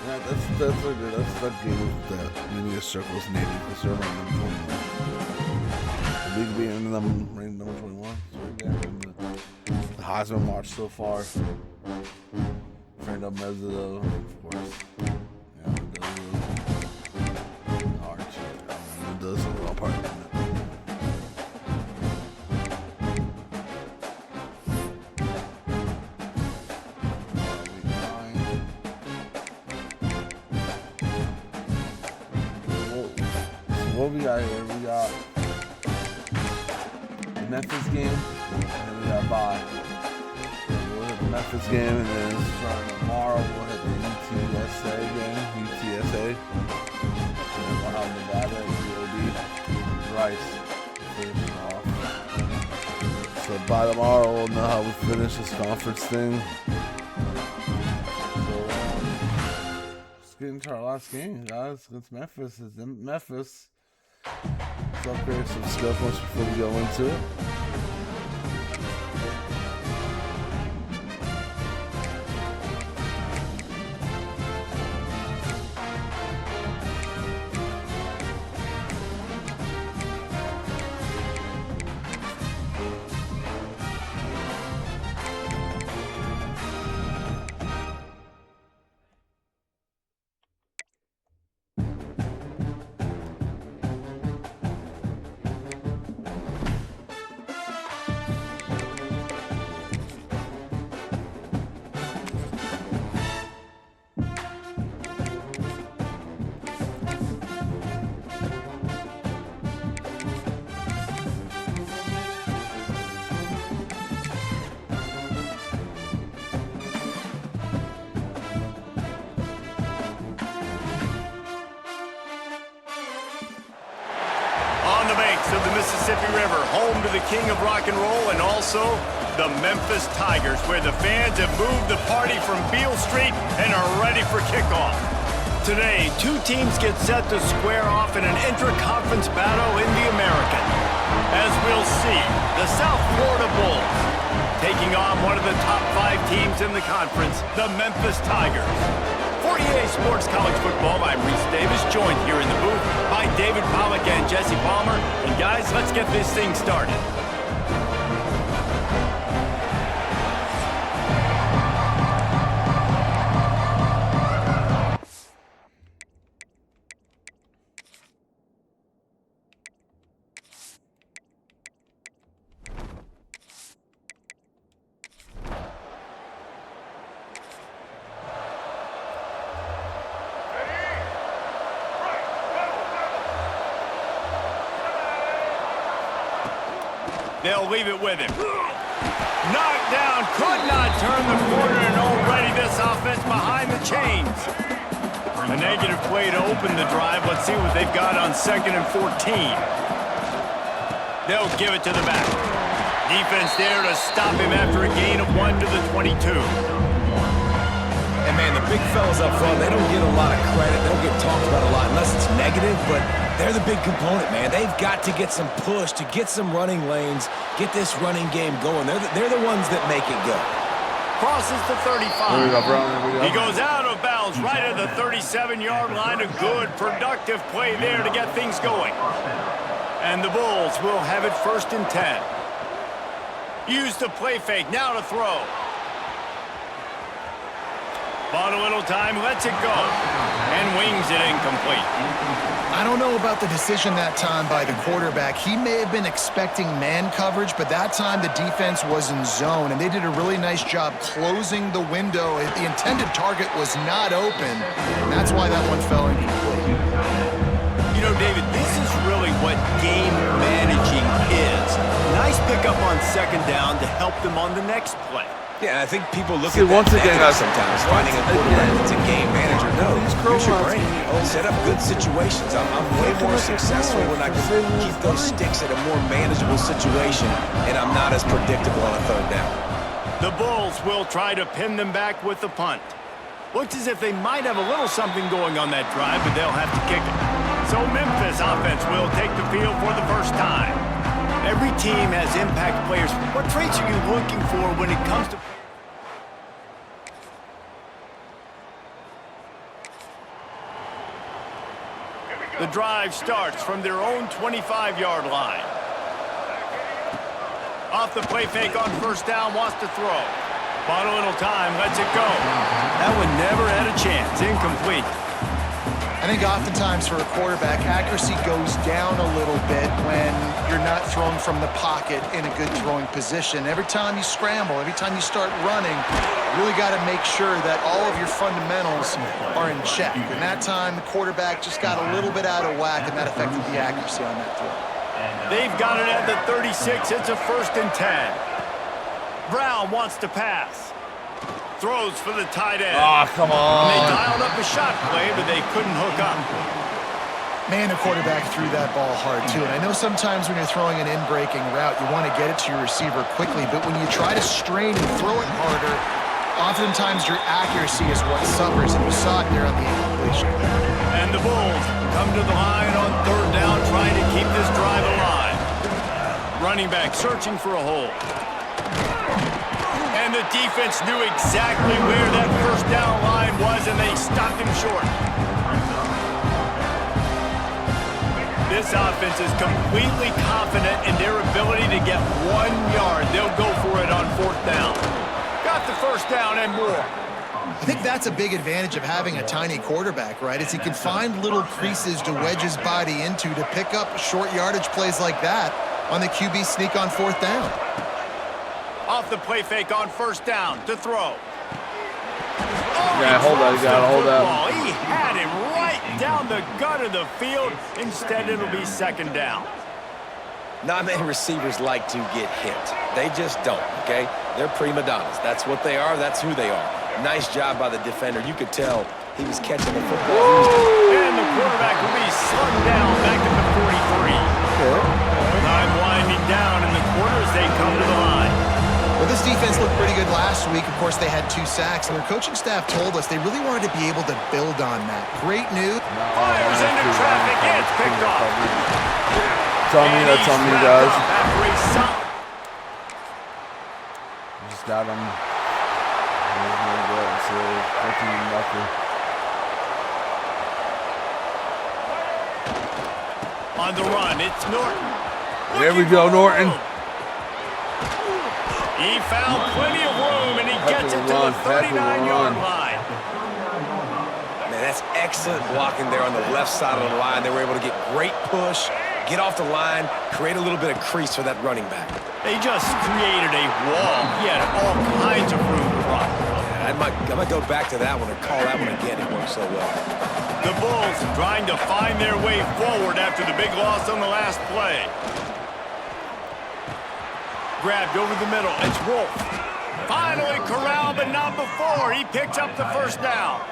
Yeah, that's a good. That's that game that media circles Navy because they're ranked number 21. The big being ranked number 21. So again, the Heisman March so far. Fernando Mezzo, of course. Yeah, it does a little part of it. What we got here? We got the Memphis game, and then we got bye. We'll hit the Memphis game, and then starting tomorrow, we'll hit the UTSA game, UTSA. And then we'll have Nevada, UOB, Rice finishing off. So by tomorrow, we'll know how we finish this conference thing. So let's get into our last game, guys, against Memphis. It's in Memphis. So I'll create some skill points before we go into it. Of the Mississippi River, home to the king of rock and roll and also the Memphis Tigers, where the fans have moved the party from Beale Street and are ready for kickoff. Today, two teams get set to square off in an intra-conference battle in the American. As we'll see, the South Florida Bulls taking on one of the top 5 teams in the conference, the Memphis Tigers. For EA Sports College Football, I'm Reese Davis, joined here in the booth by David Pollack and Jesse Palmer. And guys, let's get this thing started. They'll leave it with him. Knocked down, could not turn the corner, and already this offense behind the chains. A negative play to open the drive. Let's see what they've got on 2nd and 14. They'll give it to the back. Defense there to stop him after a gain of 1 to the 22. And man, the big fellas up front, they don't get a lot of credit. They don't get talked about a lot unless it's negative, but they're the big component, man. They've got to get some push, to get some running lanes, get this running game going. They're the ones that make it go. Crosses the 35. He goes out of bounds right at the 37-yard line. A good, productive play there to get things going. And the Bulls will have it 1st and 10. Use the play fake, now to throw. Bought a little time, lets it go, and wings it incomplete. I don't know about the decision that time by the quarterback. He may have been expecting man coverage, but that time the defense was in zone, and they did a really nice job closing the window. The intended target was not open, and that's why that one fell incomplete. You know, David, this is really what game managing is. Nice pickup on second down to help them on the next play. Yeah, I think people look See, at that once again, negative sometimes, finding a quarterback that's a game manager. No, These use your curl brain. Set up good situations. I'm way more successful when I can keep those sticks at a more manageable situation, and I'm not as predictable on a third down. The Bulls will try to pin them back with the punt. Looks as if they might have a little something going on that drive, but they'll have to kick it. So Memphis offense will take the field for the first time. Every team has impact players. What traits are you looking for when it comes to... The drive starts from their own 25-yard line. Off the play fake on first down, wants to throw. Bought a little time, lets it go. That one never had a chance, incomplete. I think oftentimes for a quarterback, accuracy goes down a little bit when you're not throwing from the pocket in a good throwing position. Every time you scramble, every time you start running, you really got to make sure that all of your fundamentals are in check. And that time, the quarterback just got a little bit out of whack, and that affected the accuracy on that throw. They've got it at the 36. It's a 1st and 10. Brown wants to pass. Throws for the tight end. Oh, come on. And they dialed up a shot play, but they couldn't hook up. Man, the quarterback threw that ball hard, too. And I know sometimes when you're throwing an in-breaking route, you want to get it to your receiver quickly. But when you try to strain and throw it harder, oftentimes your accuracy is what suffers. And you saw it there on the incompletion. And the Bulls come to the line on third down, trying to keep this drive alive. Running back searching for a hole. And the defense knew exactly where that first down line was, and they stopped him short. This offense is completely confident in their ability to get 1 yard. They'll go for it on fourth down. Got the first down and more. I think that's a big advantage of having a tiny quarterback, right? Is he can find little creases to wedge his body into to pick up short yardage plays like that on the QB sneak on fourth down. Off the play fake on first down to throw. Yeah, hold that. You gotta hold that. He had him right down the gut of the field. Instead, it'll be second down. Not many receivers like to get hit. They just don't, okay? They're prima donnas. That's what they are. That's who they are. Nice job by the defender. You could tell he was catching the football. And the quarterback will be slung down back at the 43. Time winding down in the quarter as they come to the line. Well, this defense looked pretty good last week. Of course, they had 2 sacks, and their coaching staff told us they really wanted to be able to build on that. Great news. Fires into traffic. It's picked off. That's on me, guys. Just got him. On the run, it's Norton. There we go, Norton. He found plenty of room, and he gets it to the 39-yard line. Man, that's excellent blocking there on the left side of the line. They were able to get great push, get off the line, create a little bit of crease for that running back. They just created a wall. He had all kinds of room to run. I might go back to that one and call that one again. It worked so well. The Bulls trying to find their way forward after the big loss on the last play. Grabbed over the middle. It's Wolf. Finally corralled, but not before. He picks up the first down.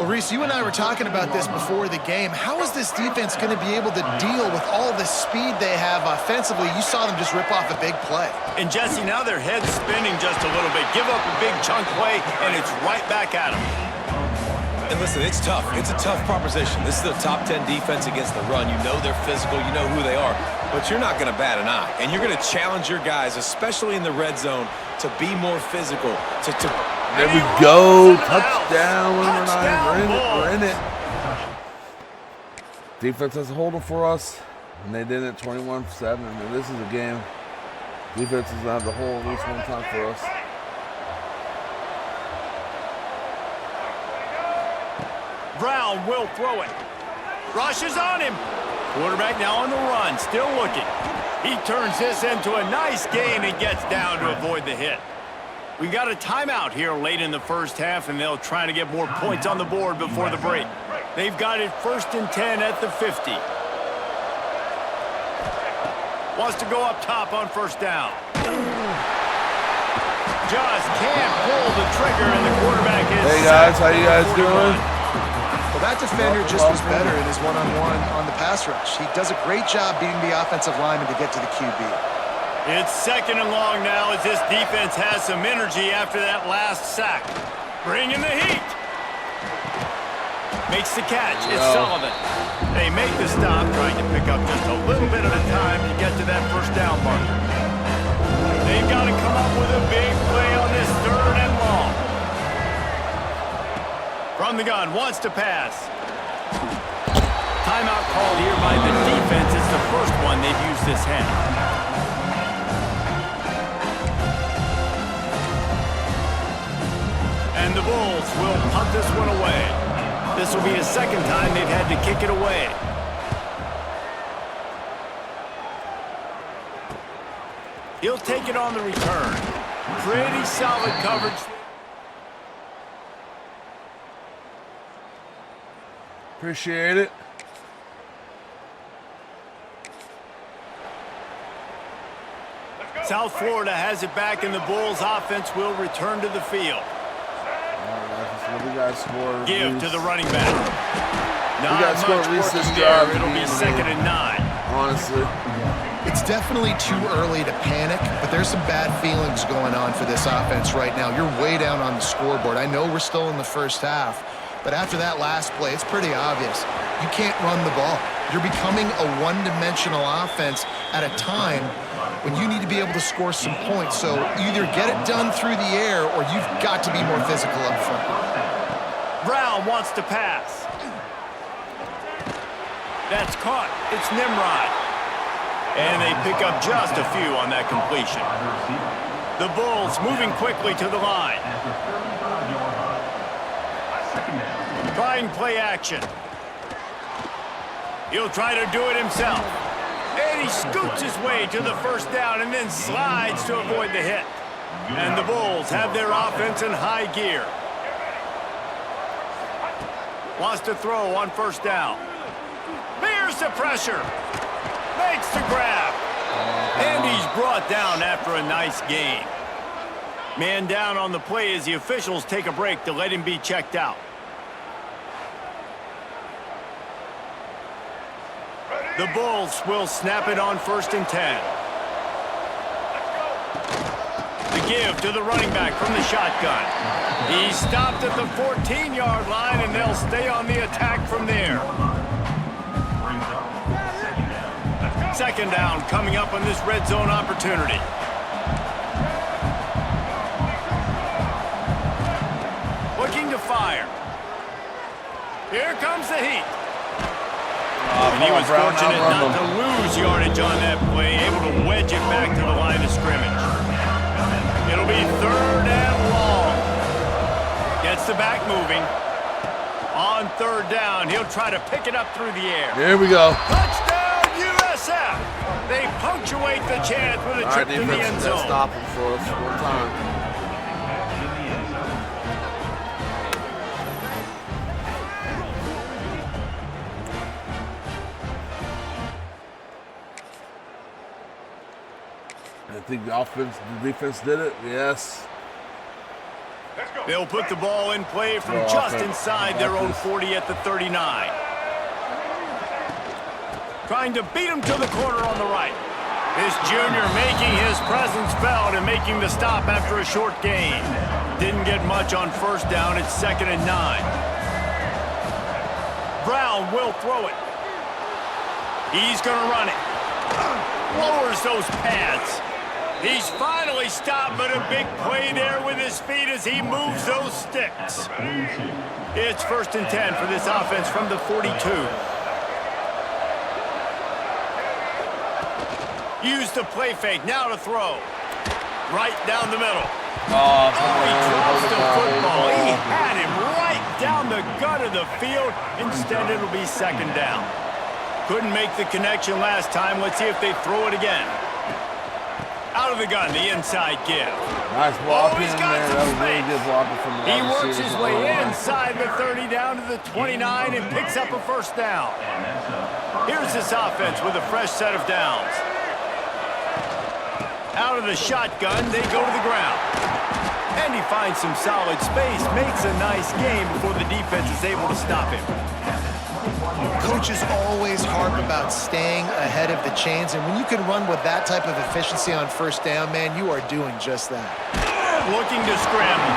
Well, Reese, you and I were talking about this before the game. How is this defense going to be able to deal with all the speed they have offensively? You saw them just rip off a big play. And Jesse, now their head's spinning just a little bit. Give up a big chunk play, and it's right back at them. And listen, it's tough. It's a tough proposition. This is a top 10 defense against the run. You know they're physical. You know who they are. But you're not going to bat an eye. And you're going to challenge your guys, especially in the red zone, to be more physical. There we go. Touchdown. We're in it. Defense has a hold'em for us, and they did it 21-7. And this is a game. Defense is going to have to hold at least one time for us. Brown will throw it. Rushes on him. Quarterback now on the run, still looking. He turns this into a nice gain and gets down to avoid the hit. We got a timeout here late in the first half, and they'll try to get more points on the board before the break. They've got it 1st and 10 at the 50. Wants to go up top on 1st down. Just can't pull the trigger, and the quarterback is... Hey guys, how you guys doing? Well, that defender just was better in his one-on-one on the pass rush. He does a great job beating the offensive lineman to get to the QB. It's 2nd and long now as this defense has some energy after that last sack. Bringing the heat. Makes the catch. It's Sullivan. They make the stop, trying to pick up just a little bit at a time to get to that 1st down marker. They've got to come up with a big play on this 3rd and long. From the gun, wants to pass. Timeout called here by the defense. It's the first one they've used this half. And the Bulls will punt this one away. This will be the 2nd time they've had to kick it away. He'll take it on the return. Pretty solid coverage. Appreciate it. South Florida has it back, and the Bulls offense will return to the field. Give to the running back. Not got to score at least this drive. It'll be 2nd and 9. Honestly. It's definitely too early to panic, but there's some bad feelings going on for this offense right now. You're way down on the scoreboard. I know we're still in the first half, but after that last play, it's pretty obvious. You can't run the ball. You're becoming a one-dimensional offense at a time when you need to be able to score some points. So either get it done through the air or you've got to be more physical up front. Brown wants to pass. That's caught. It's Nimrod. And they pick up just a few on that completion. The Bulls moving quickly to the line. Trying play action. He'll try to do it himself. And he scoots his way to the 1st down and then slides to avoid the hit. And the Bulls have their offense in high gear. Wants to throw on 1st down. Bears the pressure. Makes the grab. And he's brought down after a nice gain. Man down on the play as the officials take a break to let him be checked out. The Bulls will snap it on 1st and 10. The give to the running back from the shotgun. He stopped at the 14-yard line, and they'll stay on the attack from there. 2nd down coming up on this red zone opportunity. Looking to fire. Here comes the heat. And he was fortunate not to lose yardage on that play, able to wedge it back to the line of scrimmage. It'll be 3rd and long. Gets the back moving. On 3rd down, he'll try to pick it up through the air. Here we go. Touchdown, USF! They punctuate the chance with a trip to the end zone. Stop him for us one time. I think the defense did it. Yes. They'll put the ball in play from just inside their own 40 at the 39. Trying to beat him to the corner on the right. This junior making his presence felt and making the stop after a short gain. Didn't get much on 1st down. It's 2nd and 9. Brown will throw it. He's going to run it. Lowers those pads. He's finally stopped, but a big play there with his feet as he moves those sticks. It's 1st and 10 for this offense from the 42. Use the play fake, now to throw. Right down the middle. Oh, he drops the football. He had him right down down the gut of the field. Instead, it'll be second down. Couldn't make the connection last time. Let's see if they throw it again. Out of the gun, the inside give. Nice blocking, he's got man. some That was really space. good blocking from the He wide works receivers his on way the line. inside the 30 down to the 29 and picks up a first down. Here's this offense with a fresh set of downs. Out of the shotgun, they go to the ground. And he finds some solid space, makes a nice game before the defense is able to stop him. Coaches always harp about staying ahead of the chains, and when you can run with that type of efficiency on first down, man, you are doing just that. Looking to scramble.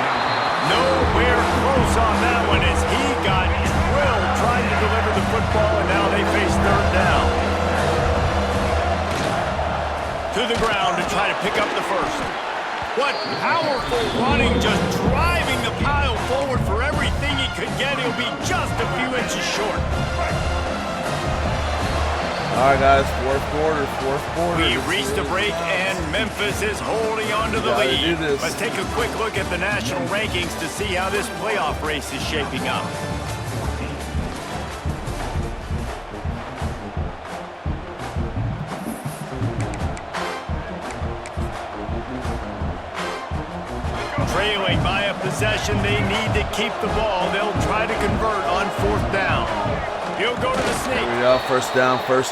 Nowhere close on that one as he got drilled trying to deliver the football, and now they face third down. To the ground to try to pick up the first. What powerful running, just driving the pile forward for everything he could get. He'll be just a few inches short. All right, guys, fourth quarter. We reached a break, and Memphis is holding on to the Gotta lead. do this. Let's take a quick look at the national rankings to see how this playoff race is shaping up. Trailing by a possession, they need to keep the ball. They'll try to convert on fourth down. He'll go to the sneak. Here we go, first down. Picks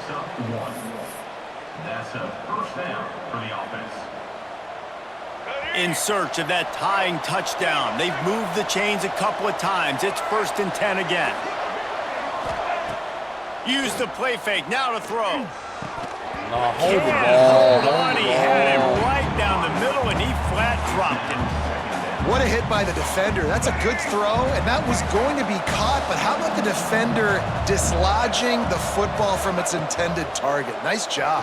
up 1. That's a first down for the offense. In search of that tying touchdown. They've moved the chains a couple of times. It's 1st and 10 again. Use the play fake. Now to throw. Hold the Can't ball. hold on. He had him right down the middle, and he flat dropped it. What a hit by the defender. That's a good throw, and that was going to be caught, but how about the defender dislodging the football from its intended target? Nice job.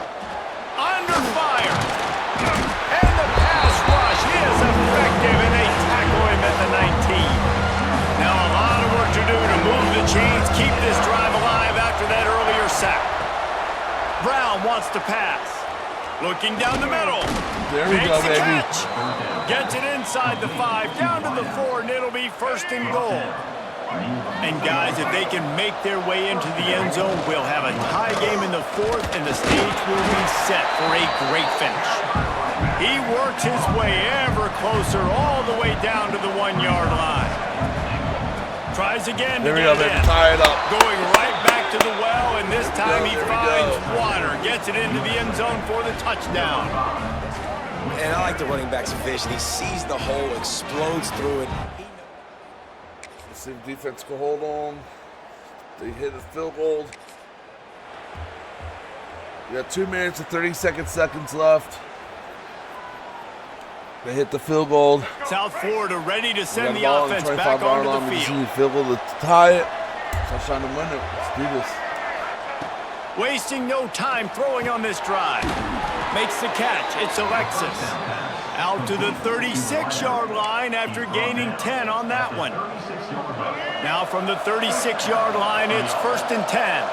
Under fire. And the pass rush is effective, and they tackle him at the 19. Now a lot of work to do to move the chains, keep this drive alive after that earlier sack. Brown wants to pass. Looking down the middle. There we go, Makes the baby. catch. Gets it inside the 5, down to the 4, and it'll be 1st and goal. And guys, if they can make their way into the end zone, we'll have a tie game in the 4th, and the stage will be set for a great finish. He works his way ever closer all the way down to the 1-yard line. Tries again There to we go, get baby. it in. Tie it up. Going right back to the well, and this time he There we finds go. water. Gets it into the end zone for the touchdown. And I like the running back's vision. He sees the hole, explodes through it. Let's see if defense can hold on. They hit a field goal. We got 2 minutes and 32 seconds left. They hit the field goal. South Florida ready to send the Ball on offense 25 back yard onto line. the We just field. need a field goal to tie it. Touchdown to win it. Let's do this. Wasting no time throwing on this drive. Makes the catch. It's Alexis. Out to the 36-yard line after gaining 10 on that one. Now from the 36-yard line, it's 1st and 10.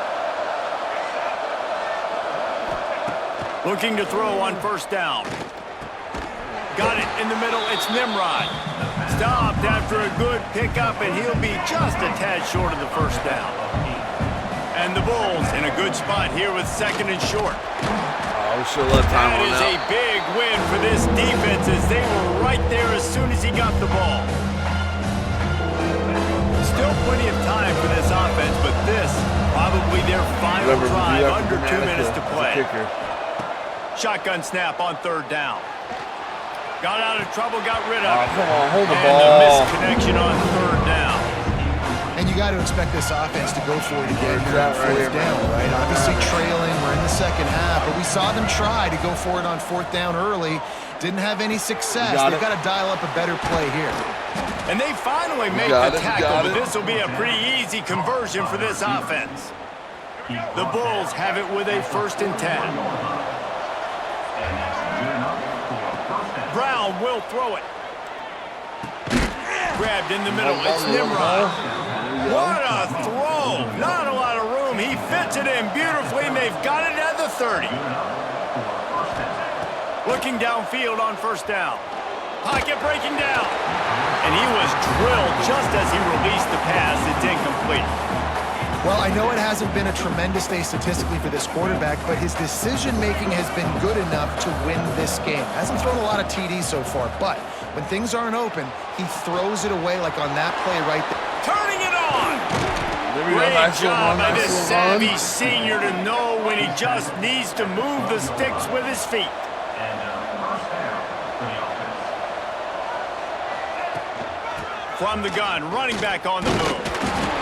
Looking to throw on first down. Got it in the middle. It's Nimrod. Stopped after a good pickup, and he'll be just a tad short of the first down. And the Bulls in a good spot here with 2nd and short. Oh, we should have let time That on is that. a big win for this defense as they were right there as soon as he got the ball. Still plenty of time for this offense, but this probably their final Remember, drive, you have under 2 Banana minutes to as a play. kicker. Shotgun snap on 3rd down. Got out of trouble, got rid of it. Come on, hold the And ball. a misconnection on 3rd down. And you got to expect this offense to go for it again here on Right here, 4th down, right? Obviously trailing, we're in the 2nd half, but we saw them try to go for it on 4th down early. Didn't have any success. They've got to dial up a better play here. And they finally make got the it, you tackle, got but it. this will be a pretty easy conversion for this offense. The Bulls have it with a 1st and 10. Brown will throw it. Grabbed in the middle. It's Nimrod. What a throw. Not a lot of room. He fits it in beautifully, and they've got it at the 30. Looking downfield on first down. Pocket breaking down. And he was drilled just as he released the pass. It's incomplete. Well, I know it hasn't been a tremendous day statistically for this quarterback, but his decision-making has been good enough to win this game. Hasn't thrown a lot of TDs so far, but when things aren't open, he throws it away like on that play right there. Turning it on! Great Great job by this savvy senior to know when he just needs to move the sticks with his feet. And first down for the offense. From the gun, running back on the move.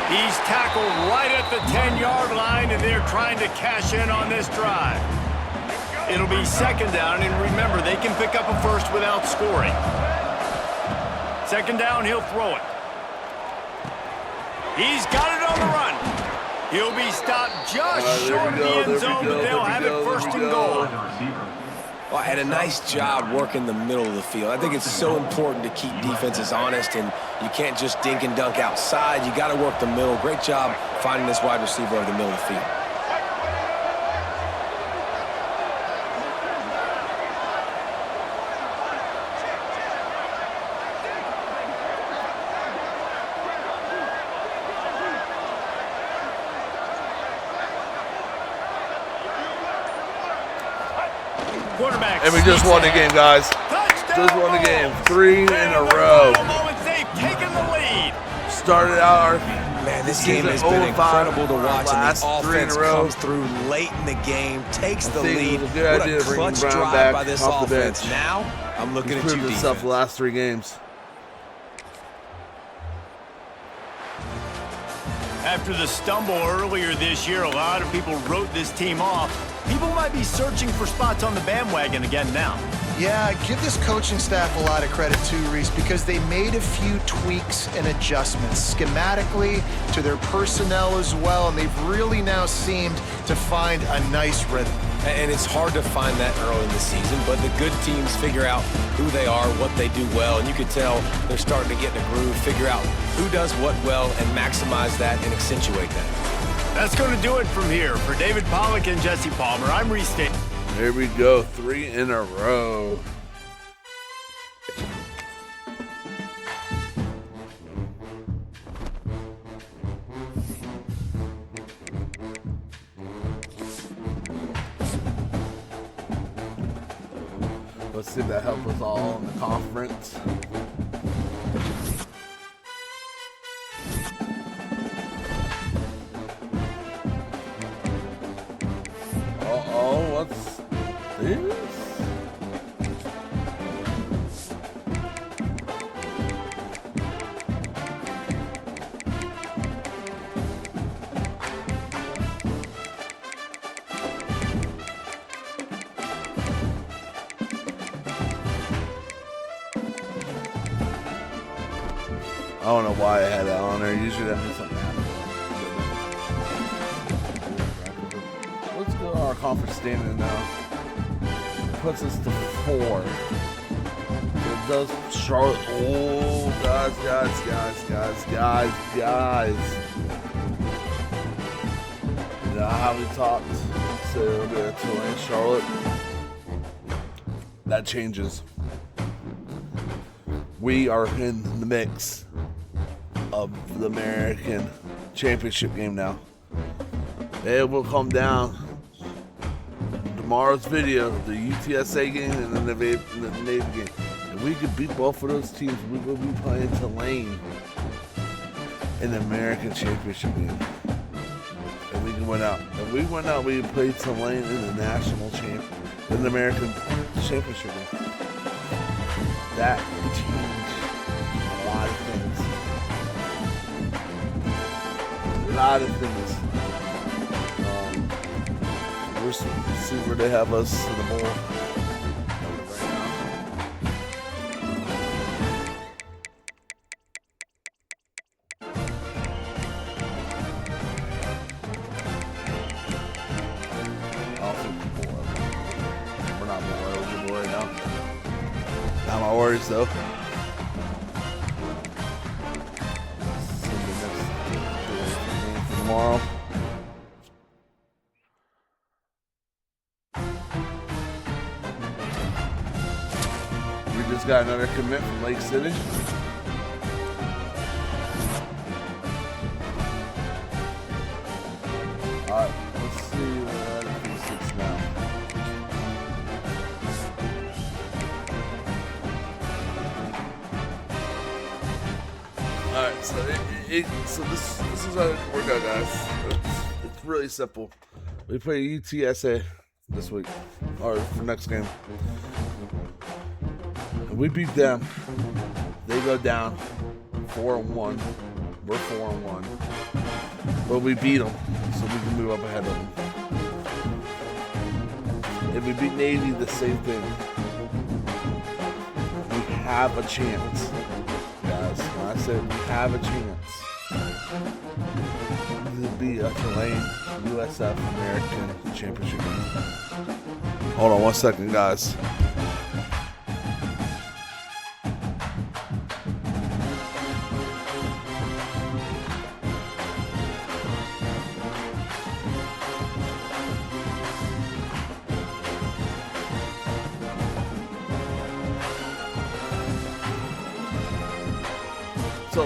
He's tackled right at the 10-yard line, and they're trying to cash in on this drive. It'll be second down, and remember, they can pick up a first without scoring. Second down, he'll throw it. He's got it on the run. He'll be stopped just short of the end zone, but they'll have it first and goal. Well, and a nice job working the middle of the field. I think it's so important to keep defenses honest, and you can't just dink and dunk outside. You got to work the middle. Great job finding this wide receiver over the middle of the field. And we just won the game, guys. Just won the game. 3 in a row. They've taken the lead. Started out our this game has been incredible to watch, and the offense comes through late in the game, takes the lead. What a clutch drive by this offense. Now, I'm looking at you, defense. Himself the last 3 games. After the stumble earlier this year, a lot of people wrote this team off. People might be searching for spots on the bandwagon again now. Yeah, give this coaching staff a lot of credit too, Reese, because they made a few tweaks and adjustments schematically to their personnel as well, and they've really now seemed to find a nice rhythm. And it's hard to find that early in the season, but the good teams figure out who they are, what they do well, and you can tell they're starting to get in a groove, figure out who does what well, and maximize that and accentuate that. That's going to do it from here. For David Pollack and Jesse Palmer, I'm Reese Davis. Here we go, 3 in a row. Let's see if that helps us all in the conference. What's this? I don't know why I had that on there. Usually that means something happened. Let's go to our conference standing now. Puts us to 4. It does Charlotte. Oh, guys. You know how we talked? So we're going to Tulane, Charlotte. That changes. We are in the mix of the American Championship game now. It will come down tomorrow's video, the UTSA game and then the Navy game. If we could beat both of those teams, we will be playing Tulane in the American Championship game. And we can win out. If we win out, we play Tulane in the national in the American Championship game. That would change a lot of things. A lot of things. We're see where they have us in the bowl. We're not more eligible right now. Not my worries though. For tomorrow. We just got another commit from Lake City. So this is our workout, guys. It's really simple. We play UTSA this week, or for next game. And we beat them. They go down 4-1. We're 4-1. But we beat them, so we can move up ahead of them. If we beat Navy, the same thing. We have a chance, guys. When I said we have a chance to be a Tulane USF American Championship game. Hold on 1 second, guys.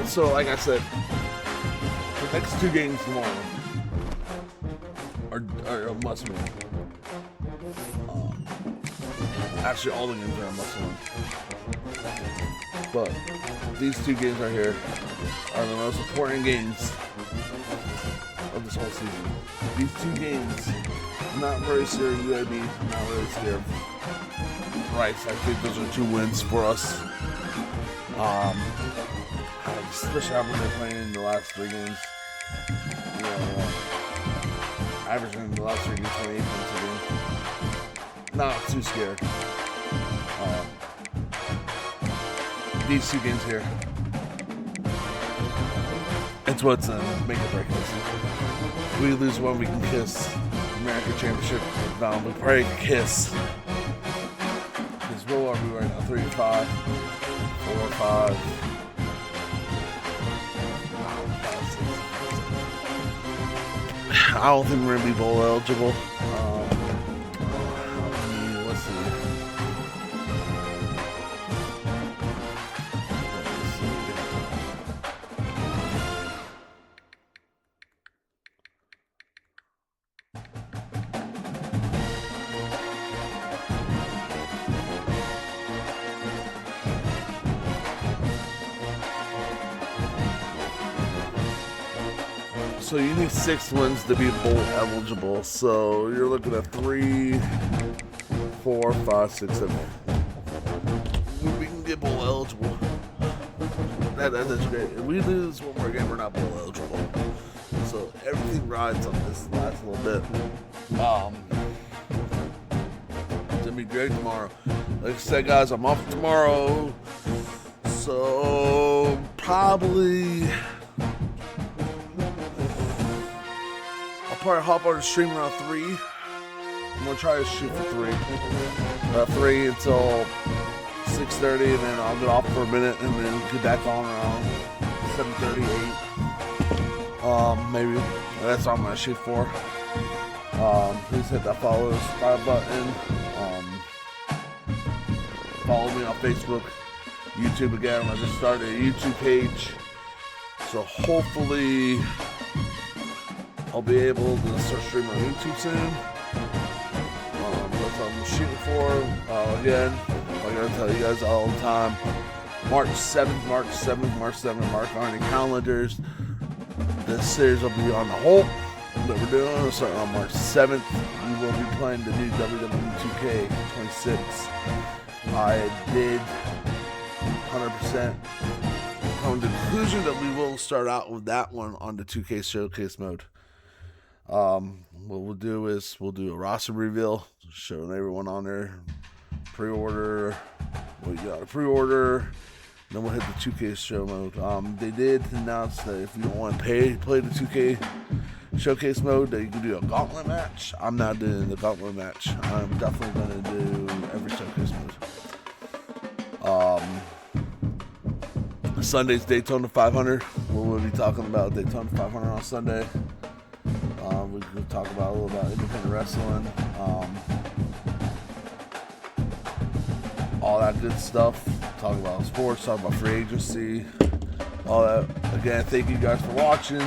So like I said, the next 2 games tomorrow are must win. Actually, all the games are a must win. But these 2 games right here are the most important games of this whole season. These 2 games, I'm not very scared of UAB. I'm not really scared of Rice. I think those are 2 wins for us. Especially after they're playing in the last 3 games. You know, averaging in the last 3 games 28 points a game. Not too scared. These 2 games here, it's what's make or break us. If we lose one, we can kiss American Championship. No, we probably kiss. Because where are we right now? 3-5, 4-5. I don't think we're going to be bowl eligible. Let's see. So you need 6 wins to be bowl eligible. So you're looking at 3, 4, 5, 6, 7. We can get bowl eligible. That's great. If we lose one more game, we're not bowl eligible. So everything rides on this last little bit. It's gonna be great tomorrow. Like I said, guys, I'm off tomorrow. So probably hop on the stream around 3. I'm gonna try to shoot for 3. 3 until 6:30, and then I'll get off for a minute, and then get back on around 7:30, 8. Maybe that's all I'm gonna shoot for. Please hit that follow, subscribe button. Follow me on Facebook, YouTube again. I just started a YouTube page, so hopefully I'll be able to start streaming on YouTube soon. That's what I'm shooting for. Again, I gotta tell you guys all the time. March 7th, mark on your calendars. This series will be on the Holt that we're doing. We'll start on March 7th. We will be playing the new WWE 2K26. I did 100% come to the conclusion that we will start out with that one on the 2K Showcase mode. What we'll do is we'll do a roster reveal, showing everyone on there, pre-order, what you got to pre-order, then we'll hit the 2K show mode. They did announce that if you don't want to play the 2K Showcase mode, that you can do a gauntlet match. I'm not doing the gauntlet match. I'm definitely going to do every Showcase mode. Sunday's Daytona 500. We'll be talking about Daytona 500 on Sunday. We can talk about a little about independent wrestling, all that good stuff. Talk about sports, talk about free agency, all that. Again, thank you guys for watching.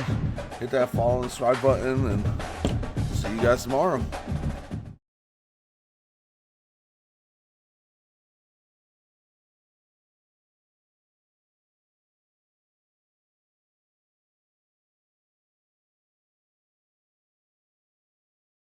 Hit that follow and subscribe button, and see you guys tomorrow.